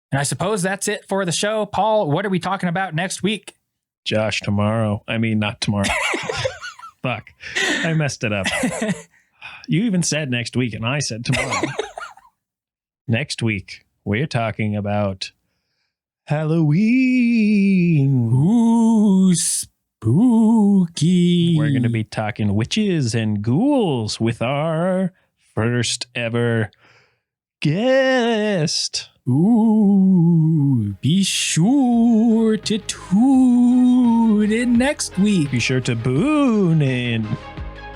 And I suppose that's it for the show. Paul, what are we talking about next week? Josh, tomorrow. I mean, not tomorrow. Fuck. I messed it up. You even said next week, and I said tomorrow. Next week, we're talking about Halloween. Ooh, spooky. We're going to be talking witches and ghouls with our first ever guest. Ooh, be sure to tune in next week. Be sure to boon in.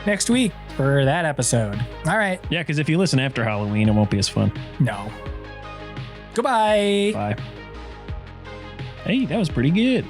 Next week for that episode. All right. Yeah, because if you listen after Halloween, it won't be as fun. No. Goodbye. Bye. Hey, that was pretty good.